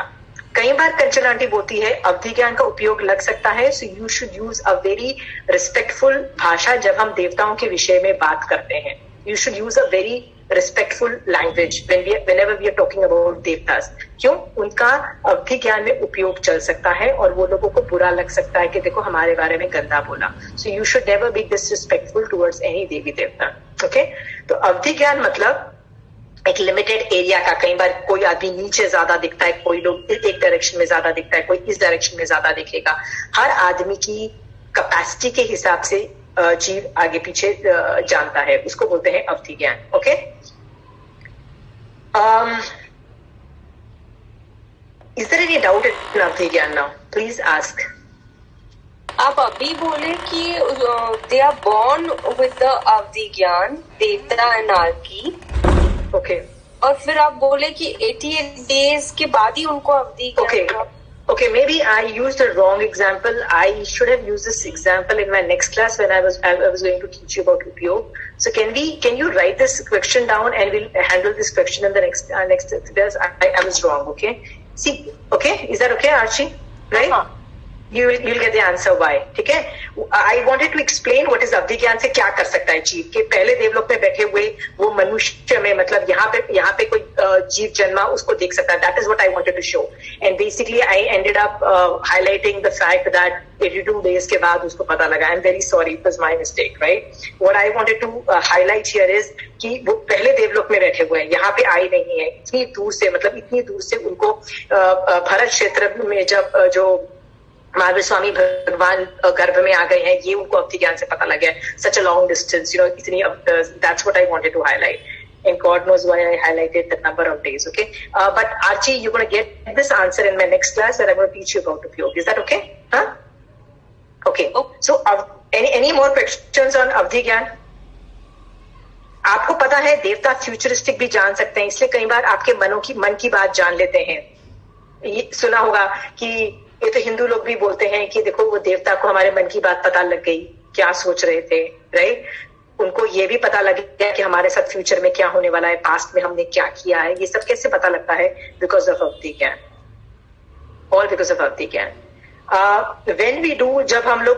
कई बार कंचन आंटी बोलती है अवधि ज्ञान का उपयोग लग सकता है, so you should use a very respectful भाषा जब हम देवताओं के विषय में बात करते हैं। You should use a very respectful language whenever we are talking about देवतास। क्यों? उनका अवधि ज्ञान में उपयोग चल सकता है और वो लोगों को बुरा लग सकता है कि देखो हमारे बारे में गंदा बोला। So you should never be disrespectful towards any देवी देवता, okay? तो अवधि ज्ञान मतलब एक लिमिटेड एरिया का, कई बार कोई आदमी नीचे ज्यादा दिखता है, कोई लोग एक डायरेक्शन में ज्यादा दिखता है, कोई इस डायरेक्शन में ज्यादा दिखेगा। हर आदमी की कैपेसिटी के हिसाब से जीव आगे पीछे जानता है, उसको बोलते हैं अवधि ज्ञान, okay. Is there any doubt in अवधि ज्ञान नाउ? Please ask. आप अभी बोले कि they are born with the अवधि ज्ञान, देवता एंड आर्की, ओके। और फिर आप बोले कि 88 days के बाद ही उनको अवधि ज्ञान। Okay, maybe I used a wrong example. I should have used this example in my next class when I was going to teach you about upyog. So can you write this question down and we'll handle this question in the next class? I was wrong. Okay. See, okay, is that okay, Archie? Right? You'll get the answer why. ठीक है? I wanted to explain what is अवधि ज्ञान से क्या कर सकता है जीव के। पहले देवलोक में बैठे हुए वो मनुष्य में, मतलब यहाँ पे कोई जीव जन्मा, उसको देख सकता है। That is what I wanted to show. And basically I ended up highlighting the fact that 82 days के बाद उसको पता लगा। I'm very sorry, it was my mistake, right? What I wanted to highlight here is कि वो पहले देवलोक में बैठे हुए हैं, यहाँ पे आए नहीं है, इतनी दूर से, मतलब इतनी दूर से उनको भरत क्षेत्र में जब जो महावीर स्वामी भगवान गर्भ में आ गए हैं, ये उनको अवधि ज्ञान से पता लग गया। Such a long distance, you know, इतनी, that's what I wanted to highlight, and God knows why I highlighted the number of days, okay? But Archie, you're going to get this answer in my next class that I'm going to teach you about upyog. Is that okay? Huh? Okay. So any more questions on अवधि ज्ञान? आपको पता है देवता futuristic भी जान सकते हैं, इसलिए कई बार आपके मन की बात जान लेते हैं। ये सुना होगा कि ये तो हिंदू लोग भी बोलते हैं कि देखो वो देवता को हमारे मन की बात पता लग गई, क्या सोच रहे थे, राइट? उनको ये भी पता लग गया कि हमारे साथ फ्यूचर में क्या होने वाला है, पास्ट में हमने क्या किया है। ये सब कैसे पता लगता है? बिकॉज ऑफ अवधि ज्ञान, ऑल बिकॉज ऑफ अवधि ज्ञान। व्हेन वी डू, जब हम लोग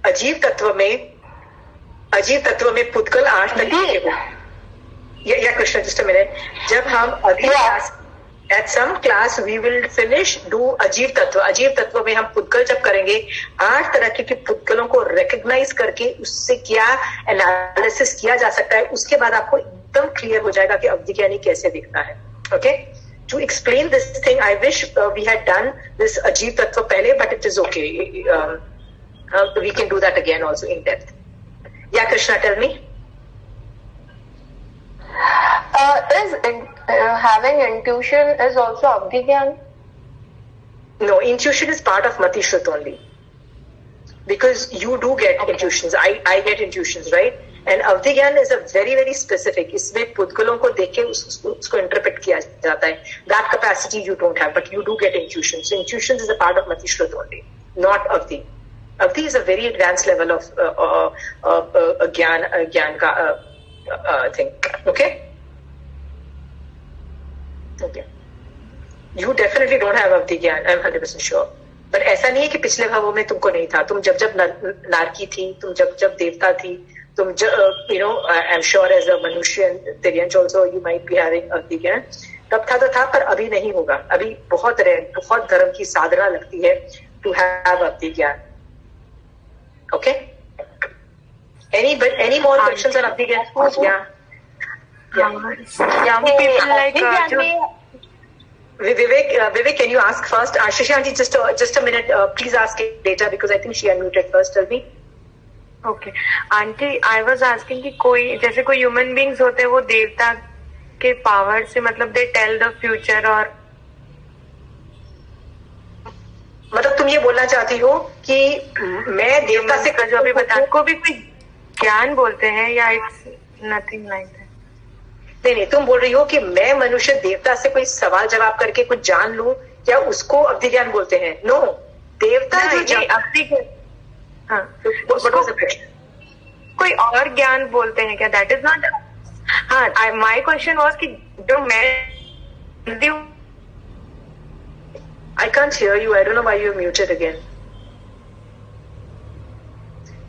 अजीव तत्व में पुद्गल 8 तरीके के, या कृष्ण जस्ट अ मिनट, जब हम अभी At some class we will finish do अजीव तत्व में हम पुद्गल जब करेंगे, 8 तरह के पुद्गलों को रिकॉग्नाइज करके उससे क्या एनालिसिस किया जा सकता है, उसके बाद आपको एकदम क्लियर हो जाएगा कि अवधि ज्ञानी कैसे दिखता है, okay? To explain this thing, I wish we had done this अजीव तत्व पहले, but it is okay. We can do that again also in depth. Yeah, Krishna, tell me. Having intuition is also Avdhi Gyan? No, intuition is part of Mati Shrut only. Because you do get intuitions. I get intuitions, right? And अवधि ज्ञान is a very very specific. इसमें पुद्गलों को देख के उसको interpret किया जाता है. That capacity you don't have, but you do get intuition. So intuition is a part of मति श्रुत ओनली, नॉट अवधि. अवधि is a very advance level of ज्ञान का thing. Okay okay, you definitely don't have अवधि ज्ञान, I am 100% sure. पर ऐसा नहीं है कि पिछले भावों में तुमको नहीं था. तुम जब जब नारकी थी, तुम जब जब देवता थी, तुम you know, I am sure as a manushya tiryanch also you might be having avadhi gyan. तब था तो था, पर अभी नहीं होगा. अभी बहुत रेयर, बहुत धर्म की साधना लगती है टू हैव अवधि ज्ञान. Okay, any more questions on अवधि ज्ञान? Young people like Vivek, can you ask first? Shashank, just a minute. Please ask it later because I think she unmuted first. Tell me. Okay, aunty, I was asking कि कोई जैसे कोई human beings होते हैं वो देवता के power से मतलब दे टेल द फ्यूचर, और मतलब तुम ये बोलना चाहती हो कि मैं देवता से जो अभी बता को भी कोई ज्ञान बोलते हैं या इट्स नथिंग लाइक दैट? नहीं, तुम बोल रही हो कि मैं मनुष्य देवता से कोई सवाल जवाब करके कुछ जान लूं, क्या उसको अवधि ज्ञान बोलते हैं? नो, देवता जो अवधि कोई और ज्ञान बोलते हैं क्या? That is not. हाँ, माय क्वेश्चन वाज कि जो मैं I can't hear you. I don't know why you're muted again.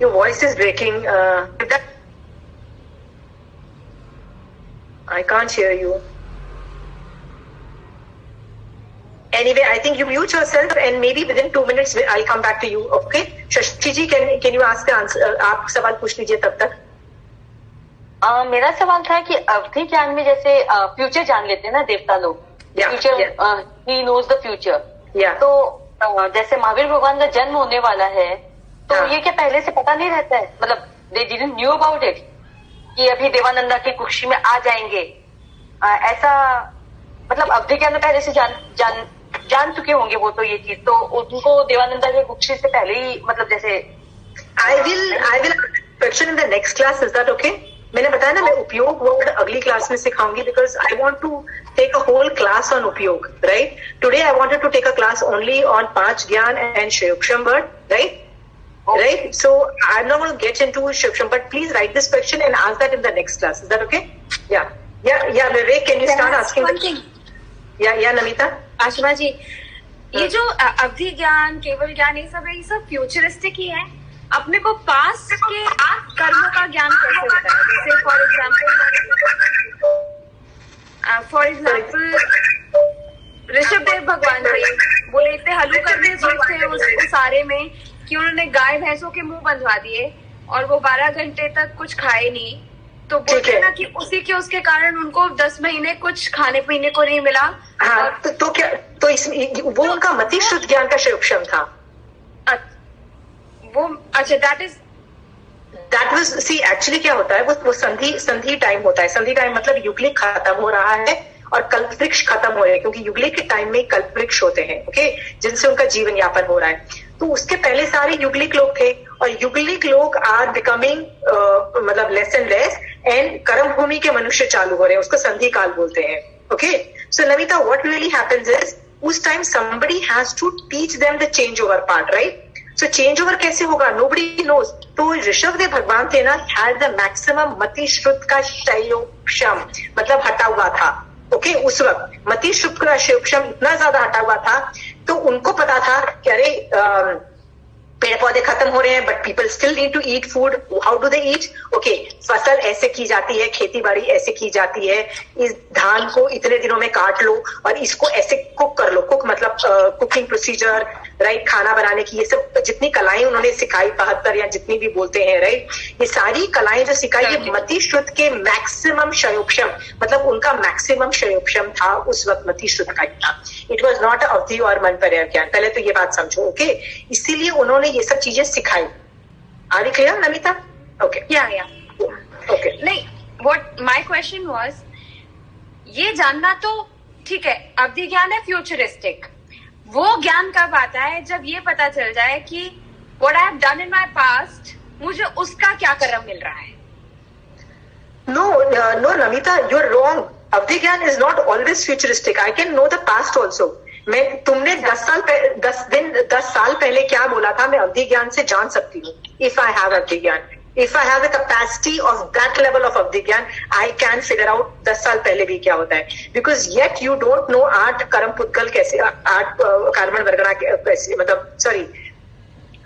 Your voice is breaking. I can't hear you. Anyway, I think you mute yourself and maybe within 2 minutes I'll come back to you. Okay? Shashi ji, can you ask the answer? आप सवाल पूछ लीजिए तब तक. मेरा सवाल था कि अवधि ज्ञान में जैसे फ्यूचर जान लेते हैं ना देवता लोग. Future, he knows the future. तो जैसे महावीर भगवान का जन्म होने वाला है, तो ये क्या पहले से पता नहीं रहता है? मतलब they didn't knew about it कि अभी देवानंदा की कुक्षी में आ जाएंगे, ऐसा मतलब अवधि ज्ञान में पहले से जान चुके होंगे वो तो ये चीज. तो उनको देवानंदा की कुक्षी से पहले ही मतलब जैसे I will question in the next class. Is that okay? मैंने बताया ना, मैं उपयोग वर्ड अगली क्लास में सिखाऊंगी because I want to take a whole class on उपयोग, right? Today I wanted to take a class only on पांच ज्ञान and Shivsham word, right? Okay. Right? So I'm not going to get into Shivsham, but please write this question and ask that in the next class. Is that okay? Yeah. Vivek, can you start asking? One thing. Yeah, Namita. Ashima जी, ये जो अवधि ज्ञान, केवल ज्ञान, ये सब futuristic ही है. अपने को पास्ट के कर्मों का ज्ञान कैसे होता है? जैसे फॉर एग्जाम्पल ऋषभ देव भगवान थे, बोले इतने हलू करने थे उस सारे में कि उन्होंने गाय भैंसों के मुंह बंधवा दिए और वो 12 घंटे तक कुछ खाए नहीं. तो बोलते ना कि उसी के उसके कारण उनको 10 महीने कुछ खाने पीने को नहीं मिला. हाँ, तो क्या वो उनका मति शुद्ध ज्ञान का शयोक्षम था. वो अच्छा, दैट वाज सी एक्चुअली क्या होता है, वो संधि टाइम होता है. संधि टाइम मतलब युगलिक खत्म हो रहा है और कल्पवृक्ष खत्म हो रहे हैं, क्योंकि युगलिक के टाइम में कल्पवृक्ष होते हैं, ओके, जिनसे उनका जीवन यापन हो रहा है. तो उसके पहले सारे युगलिक लोग थे और युगलिक लोग आर बिकमिंग मतलब लेस एंड लेस, एंड कर्म भूमि के मनुष्य चालू हो रहे हैं, उसको संधि काल बोलते हैं. Okay, so Namita, what really happens is उस time somebody has to teach them the change over part, right? So change over कैसे होगा? Nobody knows. तो ऋषभ देव भगवान थे ना, had the maximum मति श्रुत का शयोक्षम, मतलब हटा हुआ था. ओके, उस वक्त मति श्रुत का शयोक्षम इतना ज्यादा हटा हुआ था, तो उनको पता था कि अरे पेड़ पौधे खत्म हो रहे हैं, but people still need to eat food. How do they eat? Okay, फसल ऐसे की जाती है, खेती बाड़ी ऐसे की जाती है, इस धान को इतने दिनों में काट लो और इसको ऐसे कुक कर लो. कुक मतलब कुकिंग प्रोसीजर, राइट, खाना बनाने की, ये सब जितनी कलाएं उन्होंने सिखाई, 72 या जितनी भी बोलते हैं, राइट, ये सारी कलाएं जो सिखाई, ये मति श्रुत के मैक्सिमम शयोक्षम, मतलब उनका मैक्सिमम शयोक्षम था उस वक्त मति श्रुत का. इट वॉज नॉट अवधि और मन पर ज्ञान. पहले तो ये बात समझो. ओके, इसीलिए उन्होंने ये सब चीजें सिखाई. Are you clear Namita? Okay, या ओके. नहीं, व्हाट माय क्वेश्चन वाज, ये जानना तो ठीक है, अवधि ज्ञान है फ्यूचरिस्टिक. वो ज्ञान कब आता है? जब ये पता चल जाए कि what I have done in my past, मुझे उसका क्या कर्म मिल रहा है. no, Namita, you're wrong. अवधि ज्ञान is not always futuristic. I can know the past also. तुमने 10 साल पहले क्या बोला था, मैं अवधि ज्ञान से जान सकती हूँ. If I have अवधि ज्ञान, if I have the capacity of that level of अवधि ज्ञान, I can figure out 10 साल पहले भी क्या होता है. Because yet you don't know आठ कर्म पुद्गल कैसे, आठ कार्बन वर्गणा कैसे, मतलब सॉरी,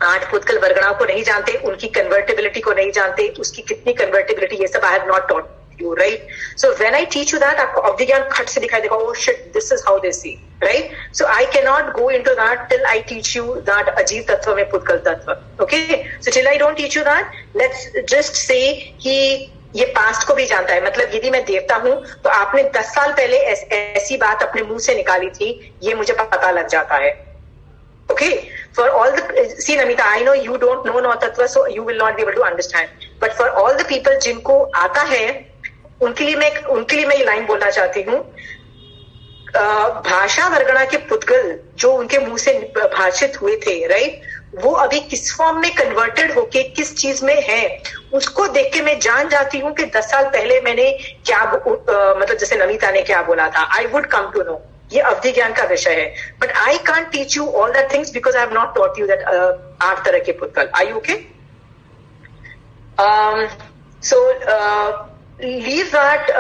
आठ पुद्गल वर्गणाओं को नहीं जानते, उनकी कन्वर्टिबिलिटी को नहीं जानते, उसकी कितनी कन्वर्टिबिलिटी, ये सब I have not taught you, right. So when I teach you that, आपको अवधि ज्ञान खट से दिखाई देगा, oh shit, this is how they see, right. So I can not go into that till I teach you that अजीव तत्व में पुद्गल तत्व. Okay, so till I don't teach you that, let's just say कि ये past को भी जानता है. मतलब यदि मैं देवता हूं तो आपने 10 साल पहले ऐसी बात अपने मुंह से निकाली थी, ये मुझे पता लग जाता है. Okay, for all the, see Namita, I know you don't know Nau Tattva, so you will not be able to understand. But for all the people जिनको आता है, उनके लिए मैं ये लाइन बोलना चाहती हूँ. भाषा वर्गणा के पुद्गल जो उनके मुंह से भाषित हुए थे, राइट, वो अभी किस फॉर्म में कन्वर्टेड होके किस चीज में है, उसको देख के मैं जान जाती हूँ कि 10 साल पहले मैंने क्या मतलब जैसे नमिता ने क्या बोला था, I would come to know. ये अवधि ज्ञान का विषय है. But I can't teach you all that things because I have not taught you that 8 तरह के पुद्गल. Are you okay? So leave that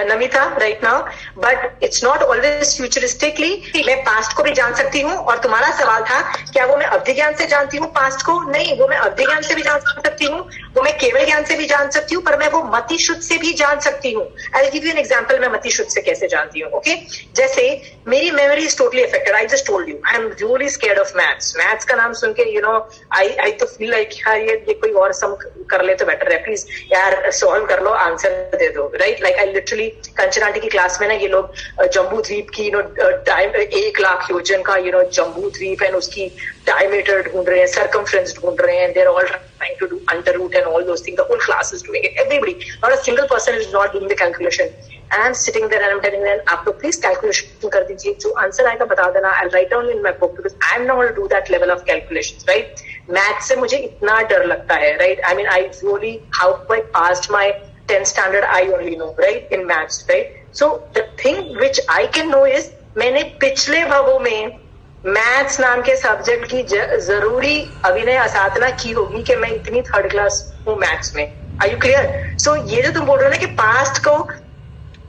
Namita right now, but it's not always futuristically. मैं पास्ट को भी जान सकती हूँ. और तुम्हारा सवाल था क्या वो मैं अवधि ज्ञान से जानती हूँ पास्ट को? नहीं, वो मैं अवधि ज्ञान से भी जान सकती हूँ, वो मैं केवल ज्ञान से भी जान सकती हूँ, पर मैं वो मति शुद्ध से भी जान सकती हूँ. I'll give you an example, मैं मति शुद्ध से कैसे जानती हूँ. ओके, जैसे मेरी memory is totally affected. I just told you I am really scared of maths. Maths का नाम सुन के आई तो फील लाइक ये कोई और सम कर ले तो बेटर है, प्लीज यार सॉल्व कर लो, आंसर दे दो, right. Like I literally Kanchan aunty की क्लास में ना ये लोग जम्बू द्वीप की 1 लाख योजन का जम्बू द्वीप एंड उसकी डायमीटर ढूंढ रहे हैं, सर्कमफ्रेंस ढूंढ रहे हैं. They are all trying to do under root and all those things. The whole class is doing it, everybody, not a single person is not doing the calculation. I am sitting there and I am telling them, आप लोग please calculation कर दीजिए, जो answer आएगा बता देना. I write down in my book because I am not going to do that level of calculations, right. Math से मुझे इतना डर लगता है, right. I mean I really how I passed my 10th standard I only know, right, in maths, right. So the thing which I can know is मैंने पिछले भागों में मैथ्स नाम के सब्जेक्ट की जरूरी अभिनय असाधना की होगी कि मैं इतनी 3rd क्लास हूँ मैथ्स में. Are you clear? सो ये जो तुम बोल रहे हो ना कि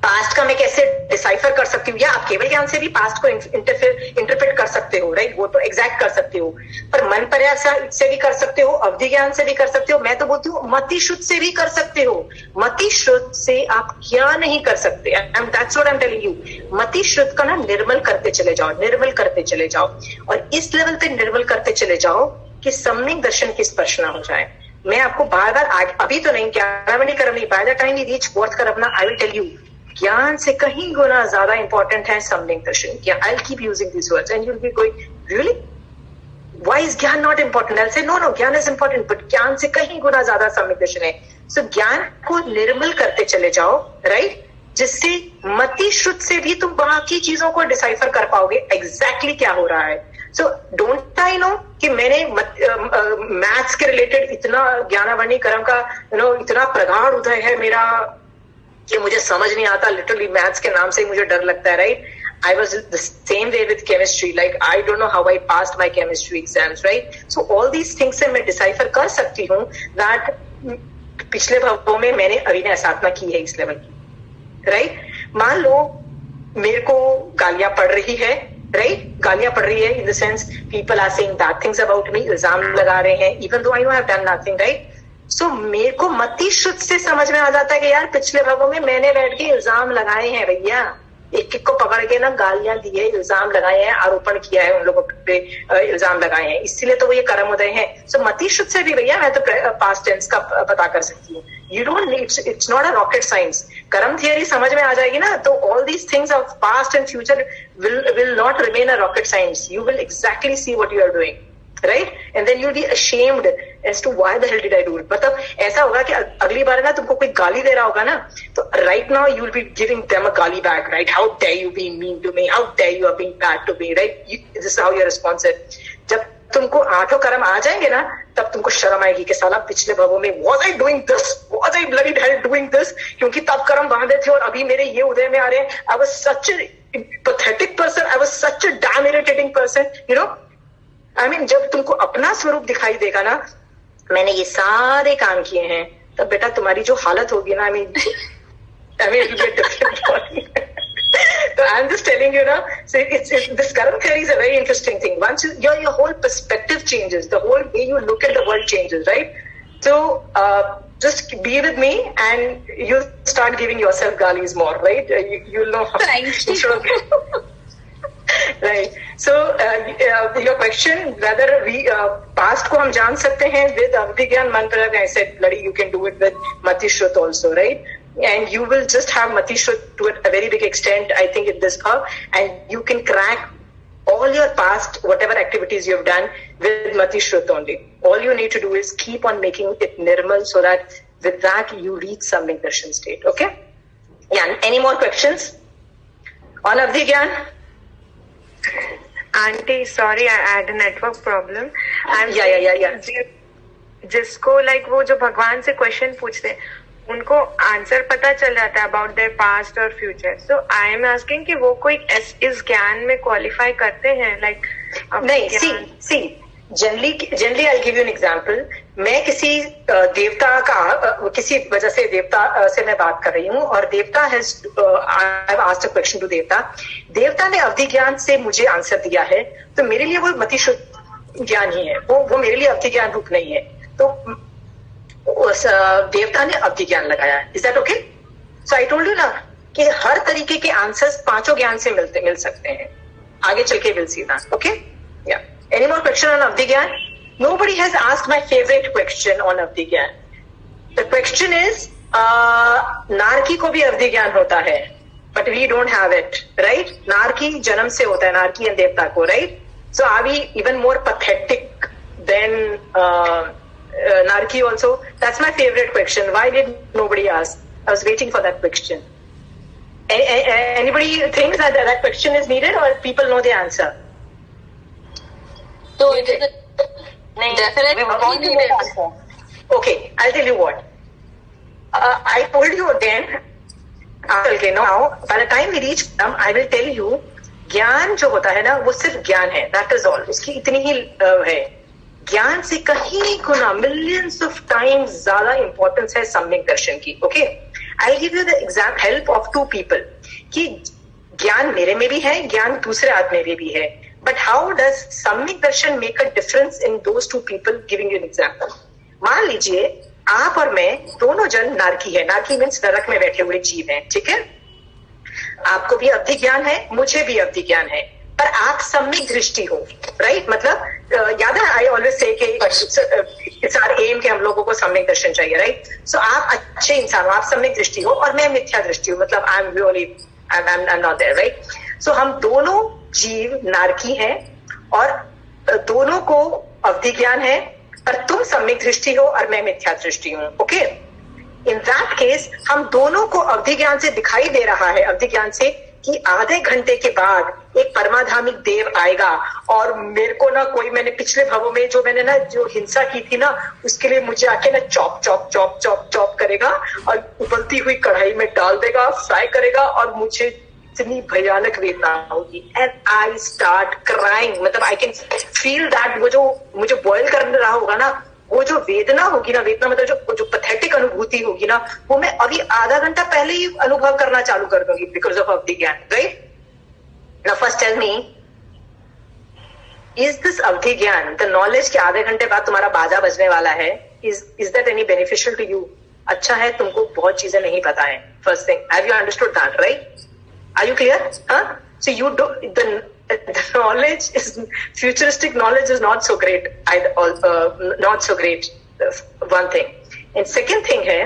पास्ट का मैं कैसे डिसाइफर कर सकती हूँ, या आप केवल ज्ञान से भी पास्ट को इंटरप्रेट कर सकते हो, राइट, वो तो एग्जैक्ट कर सकते हो, पर मन पर्यास से भी कर सकते हो, अवधि ज्ञान से भी कर सकते हो. मैं तो बोलती हूँ मति शुद्ध से भी कर सकते हो. मति शुद्ध से आप क्या नहीं कर सकते, that's what I am telling you. मति शुद्ध का ना निर्मल करते चले जाओ, निर्मल करते चले जाओ, और इस लेवल पे निर्मल करते चले जाओ कि सम्यक दर्शन की स्पर्श ना हो जाए. मैं आपको बार बार अभी तो नहीं, 11 कर्म नहीं, by the time we reach 4th कर्म ना, आई विल टेल यू ज्ञान से कहीं गुना ज्यादा इंपॉर्टेंट है सम्यक दर्शन. I will keep using this words and you will be going really why is gyan not important? I will say no, gyan is important, but gyan से कहीं गुना ज्यादा सम्यक दर्शन है. सो ज्ञान को निर्मल करते चले जाओ, राइट, जिससे मति शुद्ध से भी तुम बाकी चीजों को डिसाइफर कर पाओगे एग्जैक्टली क्या हो रहा है. सो डोंट आई नो कि मैंने मैथ्स के रिलेटेड इतना ज्ञानावर्णी कर्म का इतना प्रगाढ़ उदय है मेरा कि मुझे समझ नहीं आता. लिटरली मैथ्स के नाम से ही मुझे डर लगता है, right. I was the same way with chemistry. Like I don't know how I passed my chemistry exams, right? So all these things से मैं decipher कर सकती हूँ that पिछले भागों में मैंने अभिनय साधना की है इस लेवल की, right? मान लो मेरे को गालियां पड़ रही है, right? गालियां पड़ रही है in the sense people are saying bad things about me, इल्जाम लगा रहे हैं, even though I know I've done nothing, right? So मेरे को मति शुद्ध से समझ में आ जाता है कि यार पिछले भागों में मैंने बैठ के इल्जाम लगाए हैं भैया, एक एक को पकड़ के ना गालियां दी है, इल्जाम लगाए हैं, आरोपण किया है, उन लोगों पे इल्जाम लगाए हैं, इसीलिए तो वो ये कर्म उदय है. सो मति शुद्ध से भी भैया मैं तो पास्ट टेंस का पता कर सकती हूँ. You don't need, it's not a rocket science. कर्म थियरी समझ में आ जाएगी ना, तो all these things of past and future will not remain a rocket science. You will exactly see what you are doing, right? And then you'll be ashamed as to why the hell did I do it. मतलब ऐसा होगा कि अगली बार ना तुमको कोई गाली दे रहा होगा ना, तो right now you'll be giving them a गाली back, right? How dare you be mean to me? How dare you are being bad to me, right? This is how your response is. जब तुमको 8 कर्म आ जाएंगे ना, तब तुमको शर्म आएगी कि साला पिछले भवों में was I doing this, was I bloody hell doing this, क्योंकि तब कर्म बांधे थे और अभी मेरे ये उदय में आ रहे हैं. I was such a pathetic person, I was such a damn irritating person, you know. I mean, जब तुमको अपना स्वरूप दिखाई देगा ना, मैंने ये सारे काम किए हैं, तब बेटा तुम्हारी जो हालत होगी ना, I mean it'll be a different body. So I'm just telling you now, so this karma theory is a very interesting thing. Once your whole perspective changes, the whole way you look at the world changes, right? So just be with me and you'll start giving yourself galis more, right? You'll know how. Thank you. Right. So your question, whether we past को हम जान सकते हैं with Avdhigyan mantra, I said, bloody, you can do it with Mati Shrut also, right? And you will just have Mati Shrut to a very big extent, I think, in this bhav, and you can crack all your past, whatever activities you've done with Mati Shrut only. All you need to do is keep on making it nirmal so that with that you reach Samyak Darshan state. Okay? Yeah. Any more questions on Avdhigyan? Auntie, sorry, I had a network problem. Yeah. जिसको like वो जो भगवान से question पूछते हैं, उनको answer पता चल जाता है अबाउट देयर पास्ट और future. So I am asking कि वो कोई इस ज्ञान में क्वालिफाई करते हैं, लाइक नहीं. See generally I give you an example. मैं किसी देवता का किसी वजह से देवता से मैं बात कर रही हूँ और Devta has I have asked a question to Devta ने अवधि ज्ञान से मुझे आंसर दिया है, तो मेरे लिए वो मति शुद्ध ज्ञान ही है, वो मेरे लिए अवधि ज्ञान रूप नहीं है. तो उस देवता ने अवधि ज्ञान लगाया. Is that okay? So I told you ना कि हर तरीके के आंसर्स पांचों ज्ञान से मिल सकते हैं. आगे चल के विल सी दैट. ओके? या any more question on avadhi ज्ञान? Nobody has asked my favorite question on अवधि ज्ञान. The question is, नारकी को भी अवधि ज्ञान होता है, but we don't have it, right? नारकी जन्म से होता है, नारकी एंड देवता को, right? So are we even more pathetic than Narki also? That's my favorite question. Why did nobody ask? I was waiting for that question. Anybody thinks that question is needed, or people know the answer? So it is definitely we won't need an answer. Okay, I'll tell you what. I told you again. Okay, now by the time we reach, I will tell you. ज्ञान जो होता है ना, वो सिर्फ ज्ञान है. That is all. उसकी इतनी ही है. ज्ञान से कहीं गुना मिलियंस ऑफ टाइम्स ज्यादा इंपॉर्टेंस है सम्यक दर्शन की. Okay, I give you the example help of 2 people कि ज्ञान मेरे में भी है, ज्ञान दूसरे आदमी में भी है, but how does samyak darshan make a difference in those 2 people? Giving you an example. मान लीजिए आप और मैं दोनों जन नारकी है. नारकी मीन्स नरक में बैठे हुए जीव हैं, ठीक है? आपको भी अवधि ज्ञान है, मुझे भी अवधि ज्ञान है, पर आप सम्यक दृष्टि हो, राइट? मतलब याद है, I always say it's our aim कि हम लोगों को सम्यक दर्शन चाहिए, राइट? सो आप अच्छे इंसान हो, आप सम्यक दृष्टि हो और मैं मिथ्या दृष्टि हूँ, मतलब I am really I am not there, right? सो हम दोनों जीव नारकी हैं और दोनों को अवधि ज्ञान है, पर तुम सम्यक दृष्टि हो और मैं मिथ्या दृष्टि हूँ. ओके, इन दैट केस हम दोनों को अवधि ज्ञान से दिखाई दे रहा है, अवधि ज्ञान से, कि आधे घंटे के बाद एक परमाधामिक देव आएगा और मेरे को ना कोई, मैंने पिछले भवों में जो मैंने ना जो हिंसा की थी ना, उसके लिए मुझे आके ना chop chop chop chop chop करेगा और उबलती हुई कढ़ाई में डाल देगा, फ्राई करेगा और मुझे इतनी भयानक वेदना होगी. And I start crying. मतलब आई कैन फील दैट. वो जो मुझे बॉयल कर रहा होगा ना, वो जो वेदना होगी ना, वेदना मतलब जो पैथेटिक अनुभूति होगी ना, वो मैं अभी आधा घंटा पहले ही अनुभव करना चालू कर दूंगी बिकॉज ऑफ अवधि ज्ञान, right? Now first tell me, is this अवधि ज्ञान, द नॉलेज के आधे घंटे बाद तुम्हारा बाजा बजने वाला है, is that any beneficial to you? अच्छा है, तुमको बहुत चीजें नहीं पता है. First thing, have you understood that, right? Are you clear? Huh? So you do the knowledge is futuristic knowledge is not so great. Not so great. One thing, and second thing है,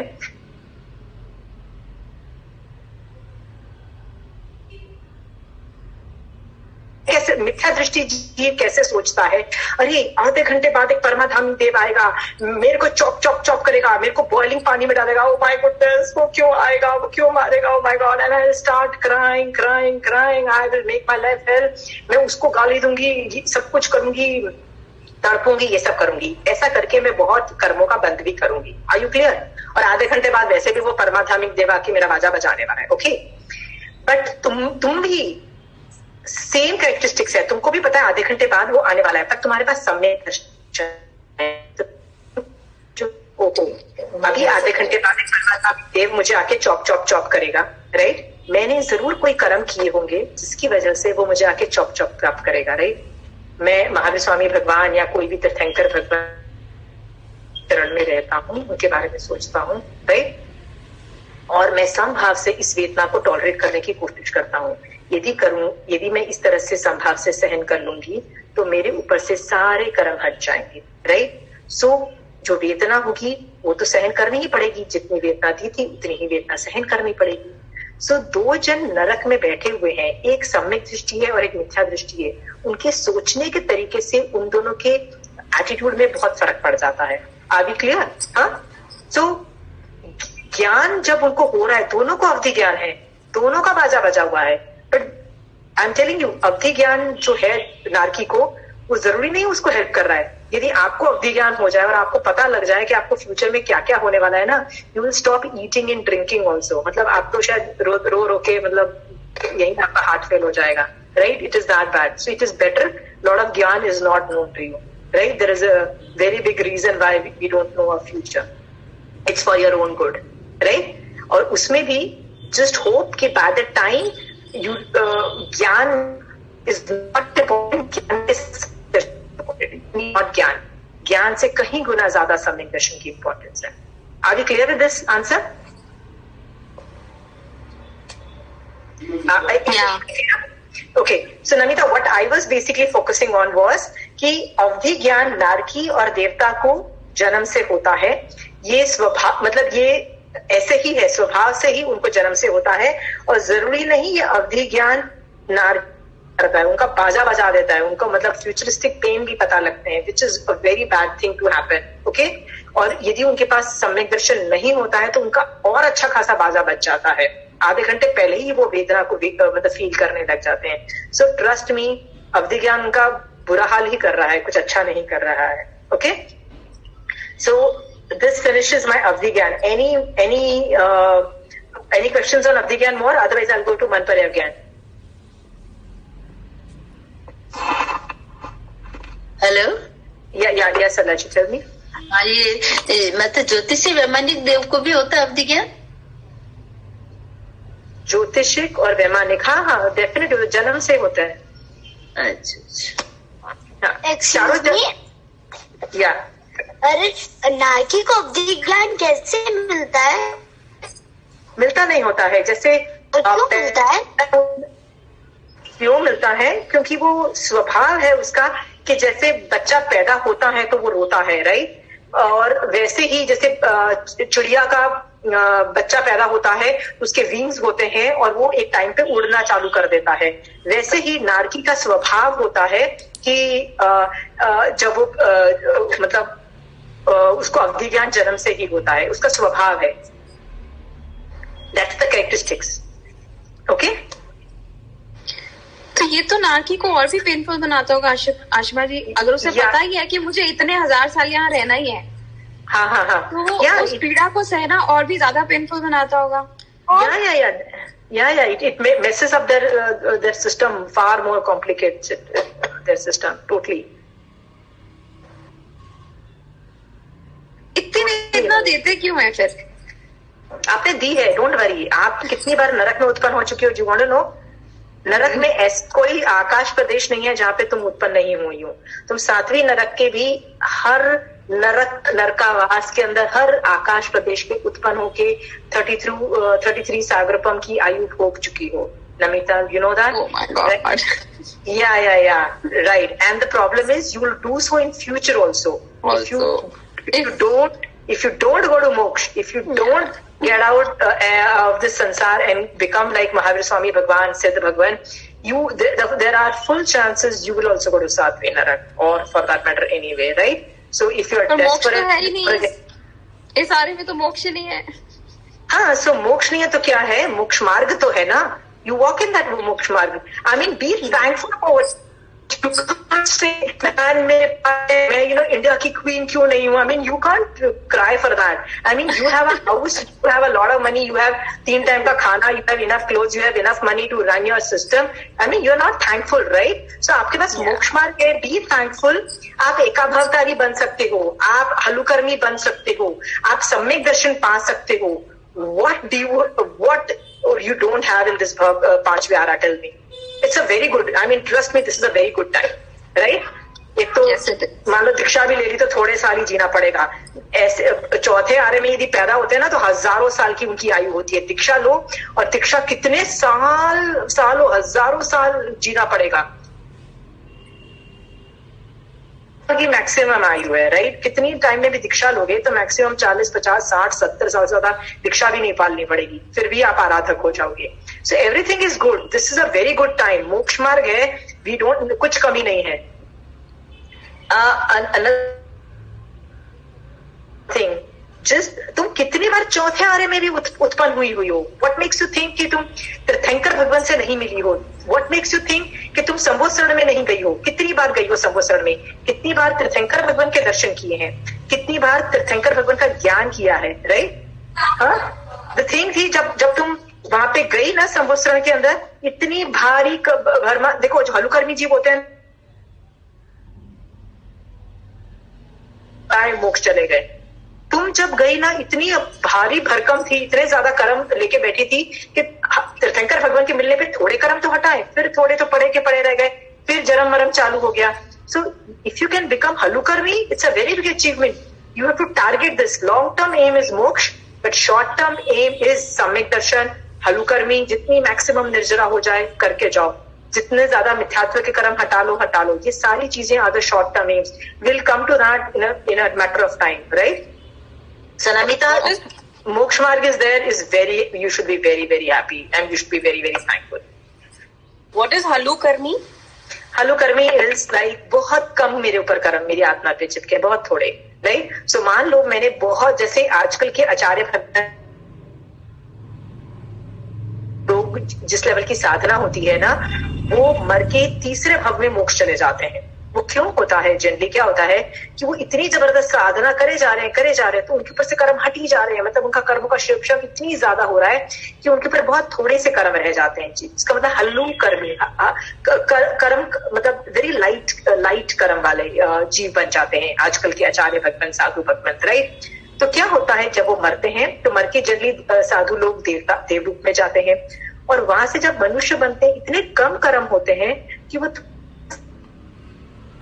कैसे मिथ्या दृष्टि जीव कैसे सोचता है, अरे आधे घंटे बाद एक परमाधामी देव आएगा, मेरे को चॉप चॉप चॉप करेगा, मेरे को बॉइलिंग पानी में डालेगा, ओ माय गॉडनेस, वो क्यों आएगा, वो क्यों मारेगा, oh my God, and I will start crying crying crying, I will make my life hell. मैं उसको गाली दूंगी, सब कुछ करूंगी, तड़पूंगी, ये सब करूंगी, ऐसा करके मैं बहुत कर्मों का बंद भी करूंगी। Are you clear? और आधे घंटे बाद वैसे भी वो परमाधामिक देवा की मेरा बाजा बजाने वाला है। ओके, बट तुम भी सेम कैरेक्टरिस्टिक्स है, तुमको भी पता है आधे घंटे बाद वो आने वाला है, पर तुम्हारे पास समय अभी आधे घंटे बाद देव मुझे आके चॉप चॉप चॉप करेगा, राइट? मैंने जरूर कोई कर्म किए होंगे जिसकी वजह से वो मुझे आके चॉप चॉप प्राप्त करेगा, राइट? मैं महावीर स्वामी भगवान या कोई भी तीर्थंकर भगवान चरण में रहता हूँ, उनके बारे में सोचता हूँ, राइट? और मैं समभाव से इस वेदना को टॉलरेट करने की कोशिश करता हूँ। यदि मैं इस तरह से समभाव से सहन कर लूंगी तो मेरे ऊपर से सारे कर्म हट जाएंगे, राइट? सो जो वेदना होगी वो तो सहन करनी ही पड़ेगी, जितनी वेदना दी थी उतनी ही वेदना सहन करनी पड़ेगी। सो दो जन नरक में बैठे हुए हैं, एक सम्यक दृष्टि है और एक मिथ्या दृष्टि है। उनके सोचने के तरीके से उन दोनों के एटीट्यूड में बहुत फर्क पड़ जाता है। Are we clear? हाँ, सो ज्ञान जब उनको हो रहा है, दोनों को अवधि ज्ञान है, दोनों का बाजा बजा हुआ है, but I am telling you, अवधि ज्ञान जो है नारकी को, वो जरूरी नहीं उसको हेल्प कर रहा है। यदि आपको अवधि ज्ञान हो जाए और आपको पता लग जाए कि आपको फ्यूचर में क्या क्या होने वाला है ना, you will stop eating and drinking also. मतलब आप तो शायद रो के मतलब यही आपका हार्ट फेल हो जाएगा, right? It is that bad. So it is better, lot of gyan is not known to you, right? There is a very big reason why we don't know our future. It's for your own good, right? और उसमें भी just hope कि by the time you gyan is not important, not gyan से कहीं गुना ज्यादा सम्यक दर्शन की importance है। Are we clear with this answer? Okay, so Namita, what I was basically focusing on was कि अवधि ज्ञान नारकी और देवता को जन्म से होता है। ये स्वभाव, मतलब ये ऐसे ही है, स्वभाव से ही उनको जन्म से होता है, और जरूरी नहीं ये अवधि ज्ञान नारकी करता है, उनका बाजा बजा देता है, उनको मतलब फ्यूचरिस्टिक पेन भी पता लगते हैं, which is a very bad thing to happen. Okay, और यदि उनके पास सम्यक दर्शन नहीं होता है तो उनका और अच्छा खासा बाजा बच जाता है, आधे घंटे पहले ही वो वेदना को मतलब फील करने लग जाते हैं। सो ट्रस्ट मी, अवधि ज्ञान उनका बुरा हाल ही कर रहा है, कुछ अच्छा नहीं कर रहा है। Okay, so this finishes my avadhi gyan. Any questions on avadhi gyan more? Otherwise I will go to manparya gyan. Hello, या सलाजी, टेल मी। ये मतलब ज्योतिषी वैमानिक देव को भी होता है अवधि ज्ञान? ज्योतिषिक और वैमानिक, हाँ डेफिनेटली जन्म से होता है। अच्छा, या अरे नारकी को अवधि ज्ञान कैसे मिलता है? मिलता नहीं होता है, जैसे क्यों मिलता है? क्यों मिलता है? क्योंकि वो स्वभाव है उसका कि जैसे बच्चा पैदा होता है तो वो रोता है, राइट? और वैसे ही जैसे चिड़िया का बच्चा पैदा होता है, उसके विंग्स होते हैं और वो एक टाइम पे उड़ना चालू कर देता है, वैसे ही नारकी का स्वभाव होता है कि जब वो मतलब उसको अवधि ज्ञान जन्म से ही होता है, उसका स्वभाव है। That's the characteristics. ओके, तो ये तो नारकी को और भी पेनफुल बनाता होगा आशिमा जी, अगर उसे पता ही है कि मुझे इतने 1000 साल यहाँ रहना ही है। हाँ, तो वो उस पीड़ा को सहना और भी ज्यादा पेनफुल बनाता होगा। It messes up their system, far more complicates their system totally. इतना देते क्यों है फिर? आपने दी है, डोंट वरी। आप कितनी बार नरक में उत्पन्न हो चुके हो, यू वांट टू नो? नरक में ऐसा कोई आकाश प्रदेश नहीं है जहाँ पे तुम उत्पन्न नहीं हुई हो। तुम 7वीं नरक के भी हर नरकावास के अंदर हर आकाश प्रदेश पे उत्पन्न होके 33 सागरपम की आयु भोग चुकी हो। Namita, you know that? Oh my God. Right? Yeah. Right. And the problem is you will do so in future also. If you don't go to moksha, if you don't get out of this sansar and become like Mahavir Swami Bhagwan, Siddha Bhagwan, there are full chances you will also go to 7वीं narak, or for that matter anyway, right? So if you are desperate, है ही नहीं, इस सारे में तो मोक्ष नहीं है। हाँ, so मोक्ष नहीं है तो क्या है? मोक्ष मार्ग तो है ना, you walk in that मोक्ष मार्ग। I mean, be thankful for मैं इंडिया की क्वीन क्यों नहीं हूँ? I mean, you can't cry for that. I mean, you have a house, you have a lot of money, you have 3 time का खाना, you have enough clothes, you have enough money to run your system. I mean, you're not thankful, right? So आपके पास मोक्ष मार्ग है, be thankful. आप एकाभावधारी बन सकते हो, आप हलुकर्मी बन सकते हो, आप सम्यक दर्शन पा सकते हो. What you don't have in this पांचवी आरा? Tell me. It's a very good, I mean, trust me, this is a very good time, right? एक तो मान लो दीक्षा भी ले ली तो थोड़े साल ही जीना पड़ेगा. ऐसे चौथे आरे में यदि पैदा होते हैं ना तो हजारों साल की उनकी आयु होती है. दीक्षा लो और दीक्षा कितने सालों हजारों साल जीना पड़ेगा की मैक्सिमम आयु है, राइट? कितनी टाइम में भी दीक्षा लोगे तो मैक्सिमम 40, 50, 60, 70 साल से ज्यादा दीक्षा भी नहीं पालनी पड़ेगी, फिर भी आप आराधक हो जाओगे. So everything is good. This is a very good time. मोक्ष मार्ग है, वी डोंट, कुछ कमी नहीं है. थिंग, जस्ट तुम कितनी बार चौथे आरे में भी उत्पन्न हुई हो? व्हाट मेक्स यू थिंक कि तुम तीर्थंकर भगवान से नहीं मिली हो? व्हाट मेक्स यू थिंक कि तुम संबोधन में नहीं गई हो? कितनी बार गई हो संबोधन में? कितनी बार तीर्थंकर भगवान के दर्शन किए हैं? कितनी बार तीर्थंकर भगवान का ज्ञान किया है, राइट? द थिंग थी जब तुम वहां पे गई ना संबोधन के अंदर, इतनी भारी देखो जो हलुकर्मी जीव होते हैं मोक्ष चले गए. तुम जब गई ना इतनी भारी भरकम थी, इतने ज्यादा कर्म लेके बैठी थी कि तीर्थंकर भगवान के मिलने पे थोड़े कर्म तो हटाए, फिर थोड़े तो पड़े के पड़े रह गए, फिर जन्म मरम चालू हो गया. So if you can become halukarmi, it's a very big achievement. You have to target this. Long term aim is moksha, but short term aim is samyak darshan, हलुकर्मी. जितनी मैक्सिमम निर्जरा हो जाए करके जाओ, जितने ज्यादा मिथ्यात्व के कर्म हटा लो. ये सारी चीजें are the short term aims. Will come to that in a matter of time, right? Sanamita, moksha marg is there, you should be very, very happy and you should be very, very thankful. What is halukarmi? Halukarmi is like बहुत कम मेरे ऊपर कर्म मेरी आत्मा पे चिपके, बहुत थोड़े, राइट? सो मान लो मैंने बहुत, जैसे आजकल के आचार्य लोग जिस लेवल की साधना होती है ना, वो मर के तीसरे भाव में मोक्ष चले जाते हैं. वो क्यों होता है? जनरली क्या होता है कि वो इतनी जबरदस्त साधना करे जा रहे हैं तो उनके ऊपर से कर्म हट ही जा रहे हैं. मतलब उनका कर्मों का शिक्षण इतनी ज्यादा हो रहा है कि उनके ऊपर बहुत थोड़े से कर्म रह जाते हैं. जी, इसका मतलब हल्लू कर्मी, कर्म मतलब वेरी लाइट कर्म वाले जीव बन जाते हैं आजकल के आचार्य भगवान, साधु भगवान, राइट? तो क्या होता है जब वो मरते हैं तो मर के जनरली साधु लोग देव रूप में जाते हैं, और वहां से जब मनुष्य बनते हैं इतने कम कर्म होते हैं कि वो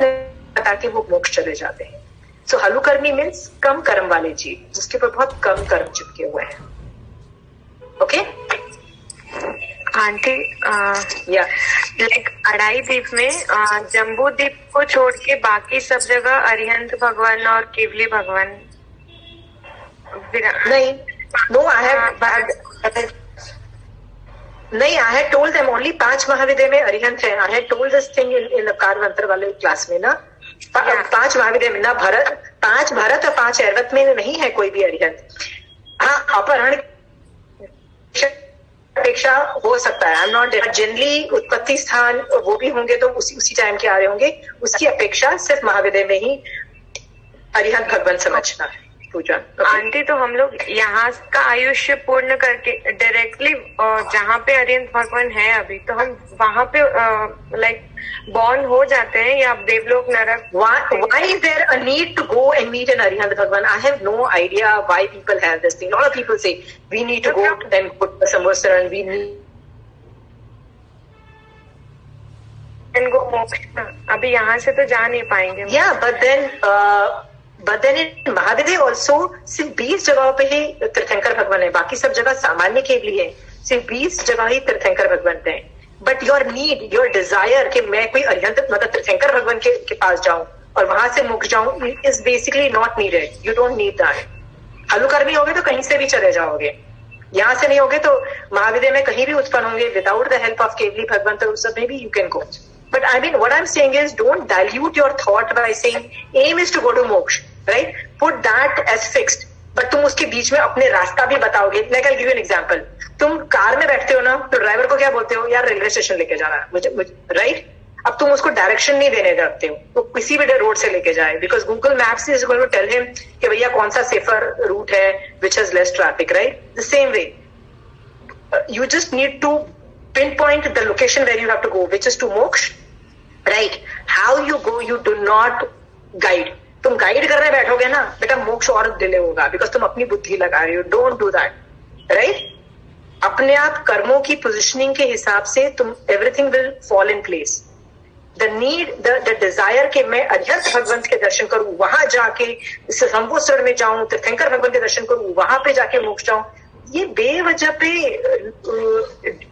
ताकि वो मोक्ष चले जाते हैं. सो हलुकर्मी मीन्स कम कर्म वाले जीव, जिसके ऊपर बहुत कम कर्म चिपके हुए हैं. ओके आंटी, लाइक अड़ाई द्वीप में जम्बू द्वीप को छोड़ के बाकी सब जगह अरिहंत भगवान और केवली भगवान नहीं. नो, नहीं, I had told them only 5 महाविद्या में अरिहंत है. I had told this thing in the कारवंतर वाले क्लास में ना. 5 महाविद्या में ना, 5 भारत और 5 ऐरवत में नहीं है कोई भी अरिहंत. हाँ, अपहरण अपेक्षा हो सकता है. आई एम नॉट जनरली उत्पत्ति स्थान वो भी होंगे तो उसी टाइम के आ रहे होंगे. उसकी अपेक्षा सिर्फ महाविद्या में ही अरिहंत भगवान समझना है. पूजा आंटी, तो हम लोग यहाँ का आयुष्य पूर्ण करके डायरेक्टली जहाँ पे अरिहंत भगवान है अभी, तो हम वहाँ पे लाइक बॉर्न हो जाते हैं या देवलोक नरक? Why is there a need to go and meet an Arihant Bhagwan? I have no idea why people have this thing. A lot of people say we need to go and put samvasara and we need and go moksha. अभी यहाँ से तो जा नहीं पाएंगे. Yeah, but then in Mahavidya also सिर्फ 20 जगहों पे ही तीर्थंकर भगवान है, बाकी सब जगह सामान्य के लिए है. सिर्फ 20 जगह ही तीर्थंकर भगवान है. But your need, your desire कि मैं कोई अरिहंत मतलब तीर्थंकर भगवान के पास जाऊं और वहां से मुक्त जाऊं, is basically not needed. You don't need that. हलुकर्मी होगे तो कहीं से भी चले जाओगे. यहाँ से नहीं होगे तो महाविद्या में कहीं भी उत्पन्न होंगे विदाउट द हेल्प ऑफ केवली भगवान, तो उस सब में भी you can go. But I mean, what I'm saying is, don't dilute your thought by saying aim is to go to moksha, right? Put that as fixed. But तुम उसके बीच में अपने रास्ता भी बताओगे. Like I'll give you an example. तुम car में बैठते हो ना, तो ड्राइवर को क्या बोलते हो? यार रेलवे स्टेशन लेके जाना है मुझे, राइट? अब तुम उसको डायरेक्शन नहीं देने जाते हो, तो किसी भी रोड से लेके जाए, because Google maps is going to tell him कि भैया कौन सा सेफर रूट है which has less traffic, right? The same way you just need to pinpoint the location where you have to go, which is to moksha, right? How you go, you do not guide. तुम guide करने बैठोगे ना बेटा, मोक्ष और delay होगा, because तुम अपनी बुद्धि लगा रहे हो. Don't do that, right? अपने आप कर्मों की पोजिशनिंग के हिसाब से तुम everything will fall in place. The need, the desire के मैं अरिहंत भगवंत के दर्शन करूं, वहां जाके संवत्सर में जाऊं, तीर्थंकर भगवंत के दर्शन करूं, वहां पे जाके मोक्ष जाऊं, ये बेवजह पे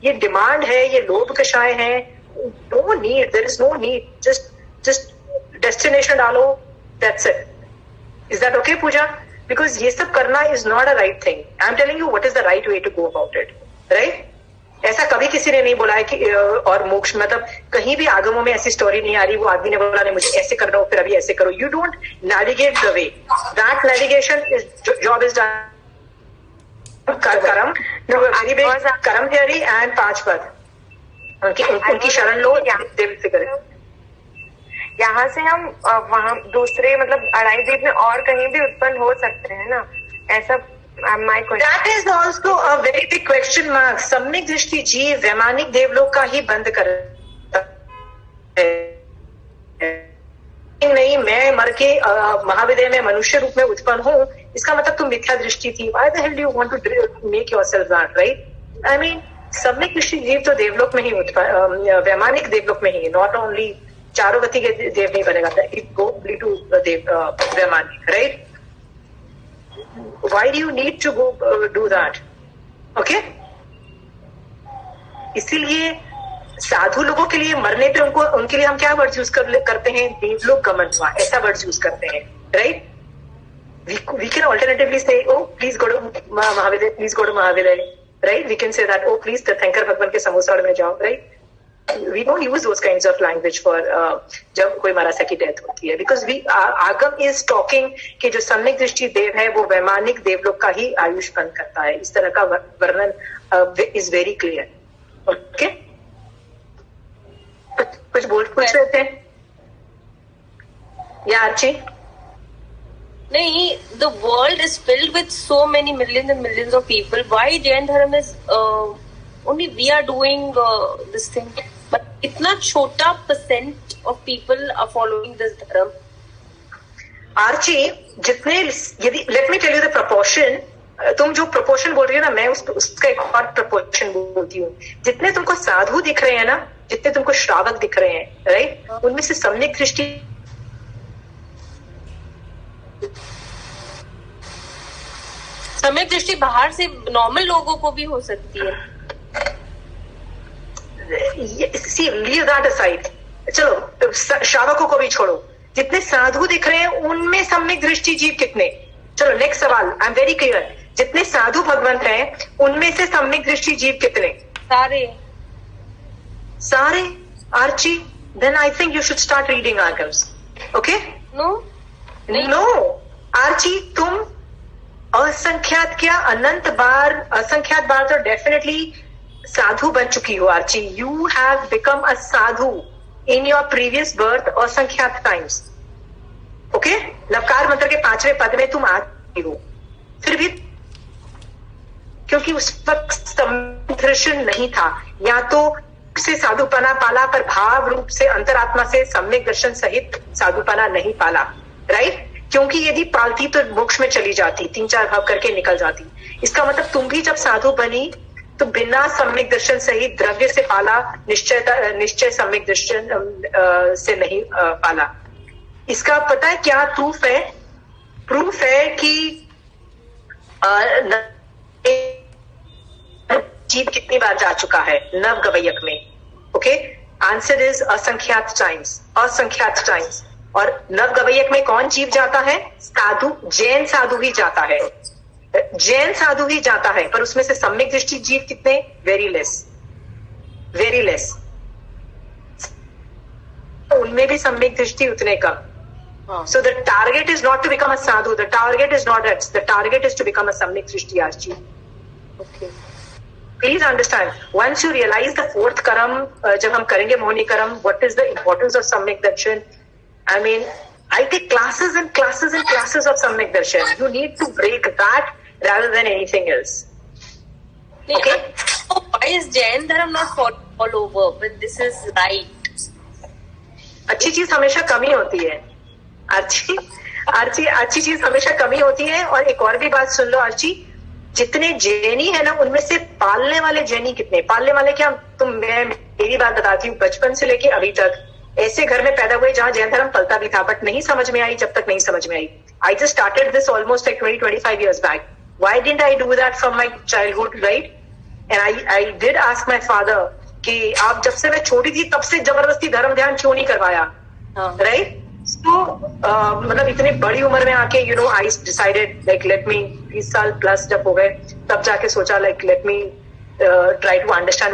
ये डिमांड है, ये लोभ कषाय है. No need, there is no need. Just destination डालो, that's it. Is that okay Puja? Because ये सब करना is not a right thing. I am telling you what is the right way to go about it, right? ऐसा कभी किसी ने नहीं बोला है कि और मोक्ष, मतलब कहीं भी आगमों में ऐसी स्टोरी नहीं आ रही वो आदमी ने बोला नहीं मुझे ऐसे करना हो फिर अभी ऐसे करो. You don't navigate the way. That navigation is job is done. कर्म, वेरी बिग कर्म थियरी एंड 5 पद, उनकी शरण लो, देव फिगर. यहाँ से हम वहाँ दूसरे मतलब अढ़ाई द्वीप में और कहीं भी उत्पन्न हो सकते हैं ना, ऐसा my question. That is also a very big question mark. सम्यक दृष्टि जीव वैमानिक देवलोक का ही बंद करता है. नहीं, मैं मर के महाविद्य में मनुष्य रूप में उत्पन्न हूँ, इसका मतलब तुम मिथ्या दृष्टि थी. Why the hell do you want to make yourself that, right? I mean सम्यक दृष्टि जीव तो देवलोक में ही वैमानिक देवलोक में ही, नॉट ओनली चारों गति के देव नहीं बनेगा, इट गो टू देव वैमानिक, right? Why do you need to go do that? Okay, इसीलिए साधु लोगों के लिए मरने पे उनके लिए हम क्या वर्ड यूज करते हैं? देवलोक गमन हुआ, ऐसा वर्ड यूज करते हैं, right? We can alternatively say oh please go to Mahavidya, please go to Mahavidya, right? We can say that oh please तीर्थंकर भगवान के समोसाड़ में जाओ, right? We don't use those kinds of language for जब कोई महाराजा की डेथ होती है, बिकॉज आगम इज टॉकिंग कि जो सम्यक दृष्टि देव है वो वैमानिक देवलोक का ही आयुष बंद करता है. इस तरह का वर्णन इज वेरी क्लियर. ओके, कुछ पूछ रहे थे या आर्ची? नहीं, the world is filled with so many millions and millions of people. Why Jain Dharma is only we are doing this thing? But इतना छोटा % of people are following this dharma. Archi, जितने यदि let me tell you the proportion. तुम जो proportion बोल रही हो ना, मैं उसका एक और प्रोपोर्शन बोलती हूँ. जितने तुमको साधु दिख रहे हैं ना, जितने तुमको श्रावक दिख रहे हैं, राइट, उनमें से सम्यक दृष्टि सम्यक दृष्टि बाहर से नॉर्मल लोगों को भी हो सकती है. See, leave that aside. चलो श्रावकों को भी छोड़ो. जितने साधु दिख रहे हैं उनमें सम्यक दृष्टि जीव कितने? चलो नेक्स्ट सवाल. आई एम वेरी क्लियर. जितने साधु भगवंत हैं उनमें से सम्यक दृष्टि जीव कितने? सारे. Archi, then I think you should start reading Agams. Okay? No. Archi, तुम असंख्यात क्या अनंत बार, असंख्यात बार तो डेफिनेटली साधु बन चुकी हो Archi. You have become a sadhu in your previous birth asankhyat times. Okay, लवकार मंत्र के 5वें पद में तुम आती हो. फिर भी क्योंकि उस वक्त संदर्शन नहीं था, या तो से साधुपना पाला पर भाव रूप से अंतरात्मा से सम्यक दर्शन सहित साधुपना नहीं पाला, राइट? क्योंकि यदि पालती तो मोक्ष में चली जाती, 3-4 भाव करके निकल जाती. इसका मतलब तुम भी जब साधु बनी तो बिना सम्यक दर्शन सहित द्रव्य से पाला, निश्चय सम्यक दर्शन से नहीं पाला. इसका पता है क्या प्रूफ है? प्रूफ है कि जीव कितनी बार जा चुका है नव गवयक में. Okay, answer is asankhyat times, asankhyat times. और नव गवयक में कौन जीव जाता है? साधु, जैन साधु ही जाता है, जैन साधु ही जाता है. पर उसमें से सम्यक दृष्टि जीव कितने? Very less, very less. उनमें भी सम्यक दृष्टि उतने कम. So the target is not to become a sadhu. The target is not that. The target is to become a samyak drishti archi. Okay. Please understand, once you realize the fourth karam, जब हम करेंगे Mohini karam, what is the importance of Samyak Darshan? I mean, I take classes and classes and classes of Samyak Darshan. You need to break that rather than anything else. Okay? Why is Jain Dharam not all over? But this is right. अच्छी चीज हमेशा कमी होती है Archie, अच्छी चीज हमेशा कमी होती है। और एक और भी बात सुन लो आर्ची, जितने जैनी है ना उनमें से पालने वाले जैनी कितने, पालने वाले क्या, मैं मेरी बात बताती हूँ, बचपन से लेके अभी तक ऐसे घर में पैदा हुए जहाँ जैन धर्म पलता भी था, बट नहीं समझ में आई जब तक नहीं समझ में आई। I just started this almost like 20-25 years back. Why didn't I do that from my childhood, right? And I did ask my father कि आप जब से मैं छोटी थी तब से जबरदस्ती धर्म ध्यान क्यों नहीं करवाया, राइट? तो मतलब इतनी बड़ी उम्र में आके you know I decided like let me 20 साल प्लस जब हो गए तब जाके सोचा like let me try to understand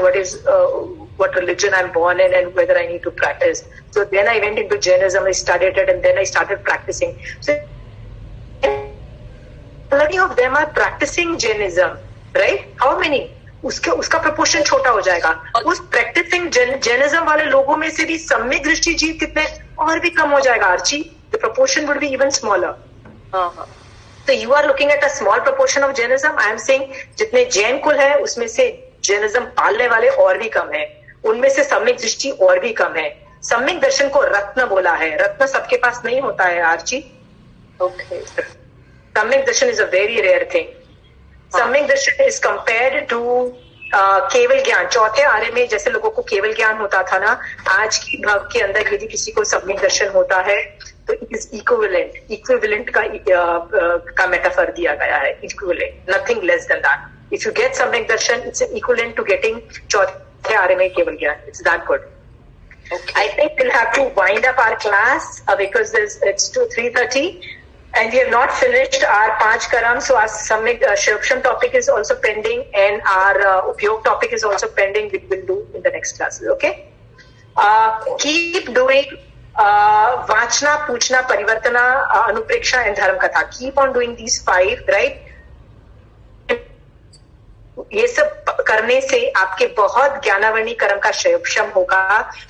what religion I'm born in and whether I need to practice. So then I went into Jainism, I studied it, and then I started practicing. So many of them are practicing Jainism, right? How many? उसका proportion छोटा हो जाएगा। उस practising Jainism वाले लोगों में से भी सम्यक दृष्टि जीव कितने और भी कम हो जाएगा Archi. The proportion would be even smaller. तो you are looking at a small proportion of Jainism. I am saying जितने जैन कुल है उसमें से जैनिज्म पालने वाले और भी कम है, उनमें से सम्यक दृष्टि और भी कम है। सम्यक दर्शन को रत्न बोला है, रत्न सबके पास नहीं होता है Archi. Okay, samyak darshan is a very rare thing. Samyak darshan is compared to केवल ज्ञान। चौथे आर्य में जैसे लोगों को केवल ज्ञान होता था ना, आज की भाव के अंदर यदि किसी को सम्यक दर्शन होता है तो इट इज इक्विवेलेंट का मेटाफर दिया गया है। Equivalent, nothing less than that. If you get सम्यक दर्शन इट्स इक्विवेलेंट टू गेटिंग चौथे आर्य में केवल ज्ञान। It's that good. I think we'll have to wind up our class because it's 3:30 and we have not finished our 5 karam. So our Samyak Shivsham topic is also pending and our Upyog topic is also pending. We will do in the next classes. Okay. Keep doing Vachna, Puchna, Parivartana, Anupreksha and Dharma Katha. Keep on doing these 5, right? ये सब करने से आपके बहुत ज्ञानावर्णी कर्म का क्षयक्षम होगा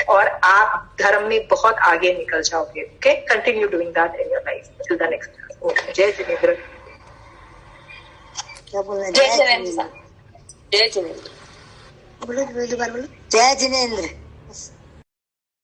और आप धर्म में बहुत आगे निकल जाओगे। Okay, continue doing that in your life till the next class. जय जिनेंद्र। क्या बोलना? जय जिनेंद्र। जय जिनेंद्र। बोलो दोबारा बोलो। जय जिनेंद्र।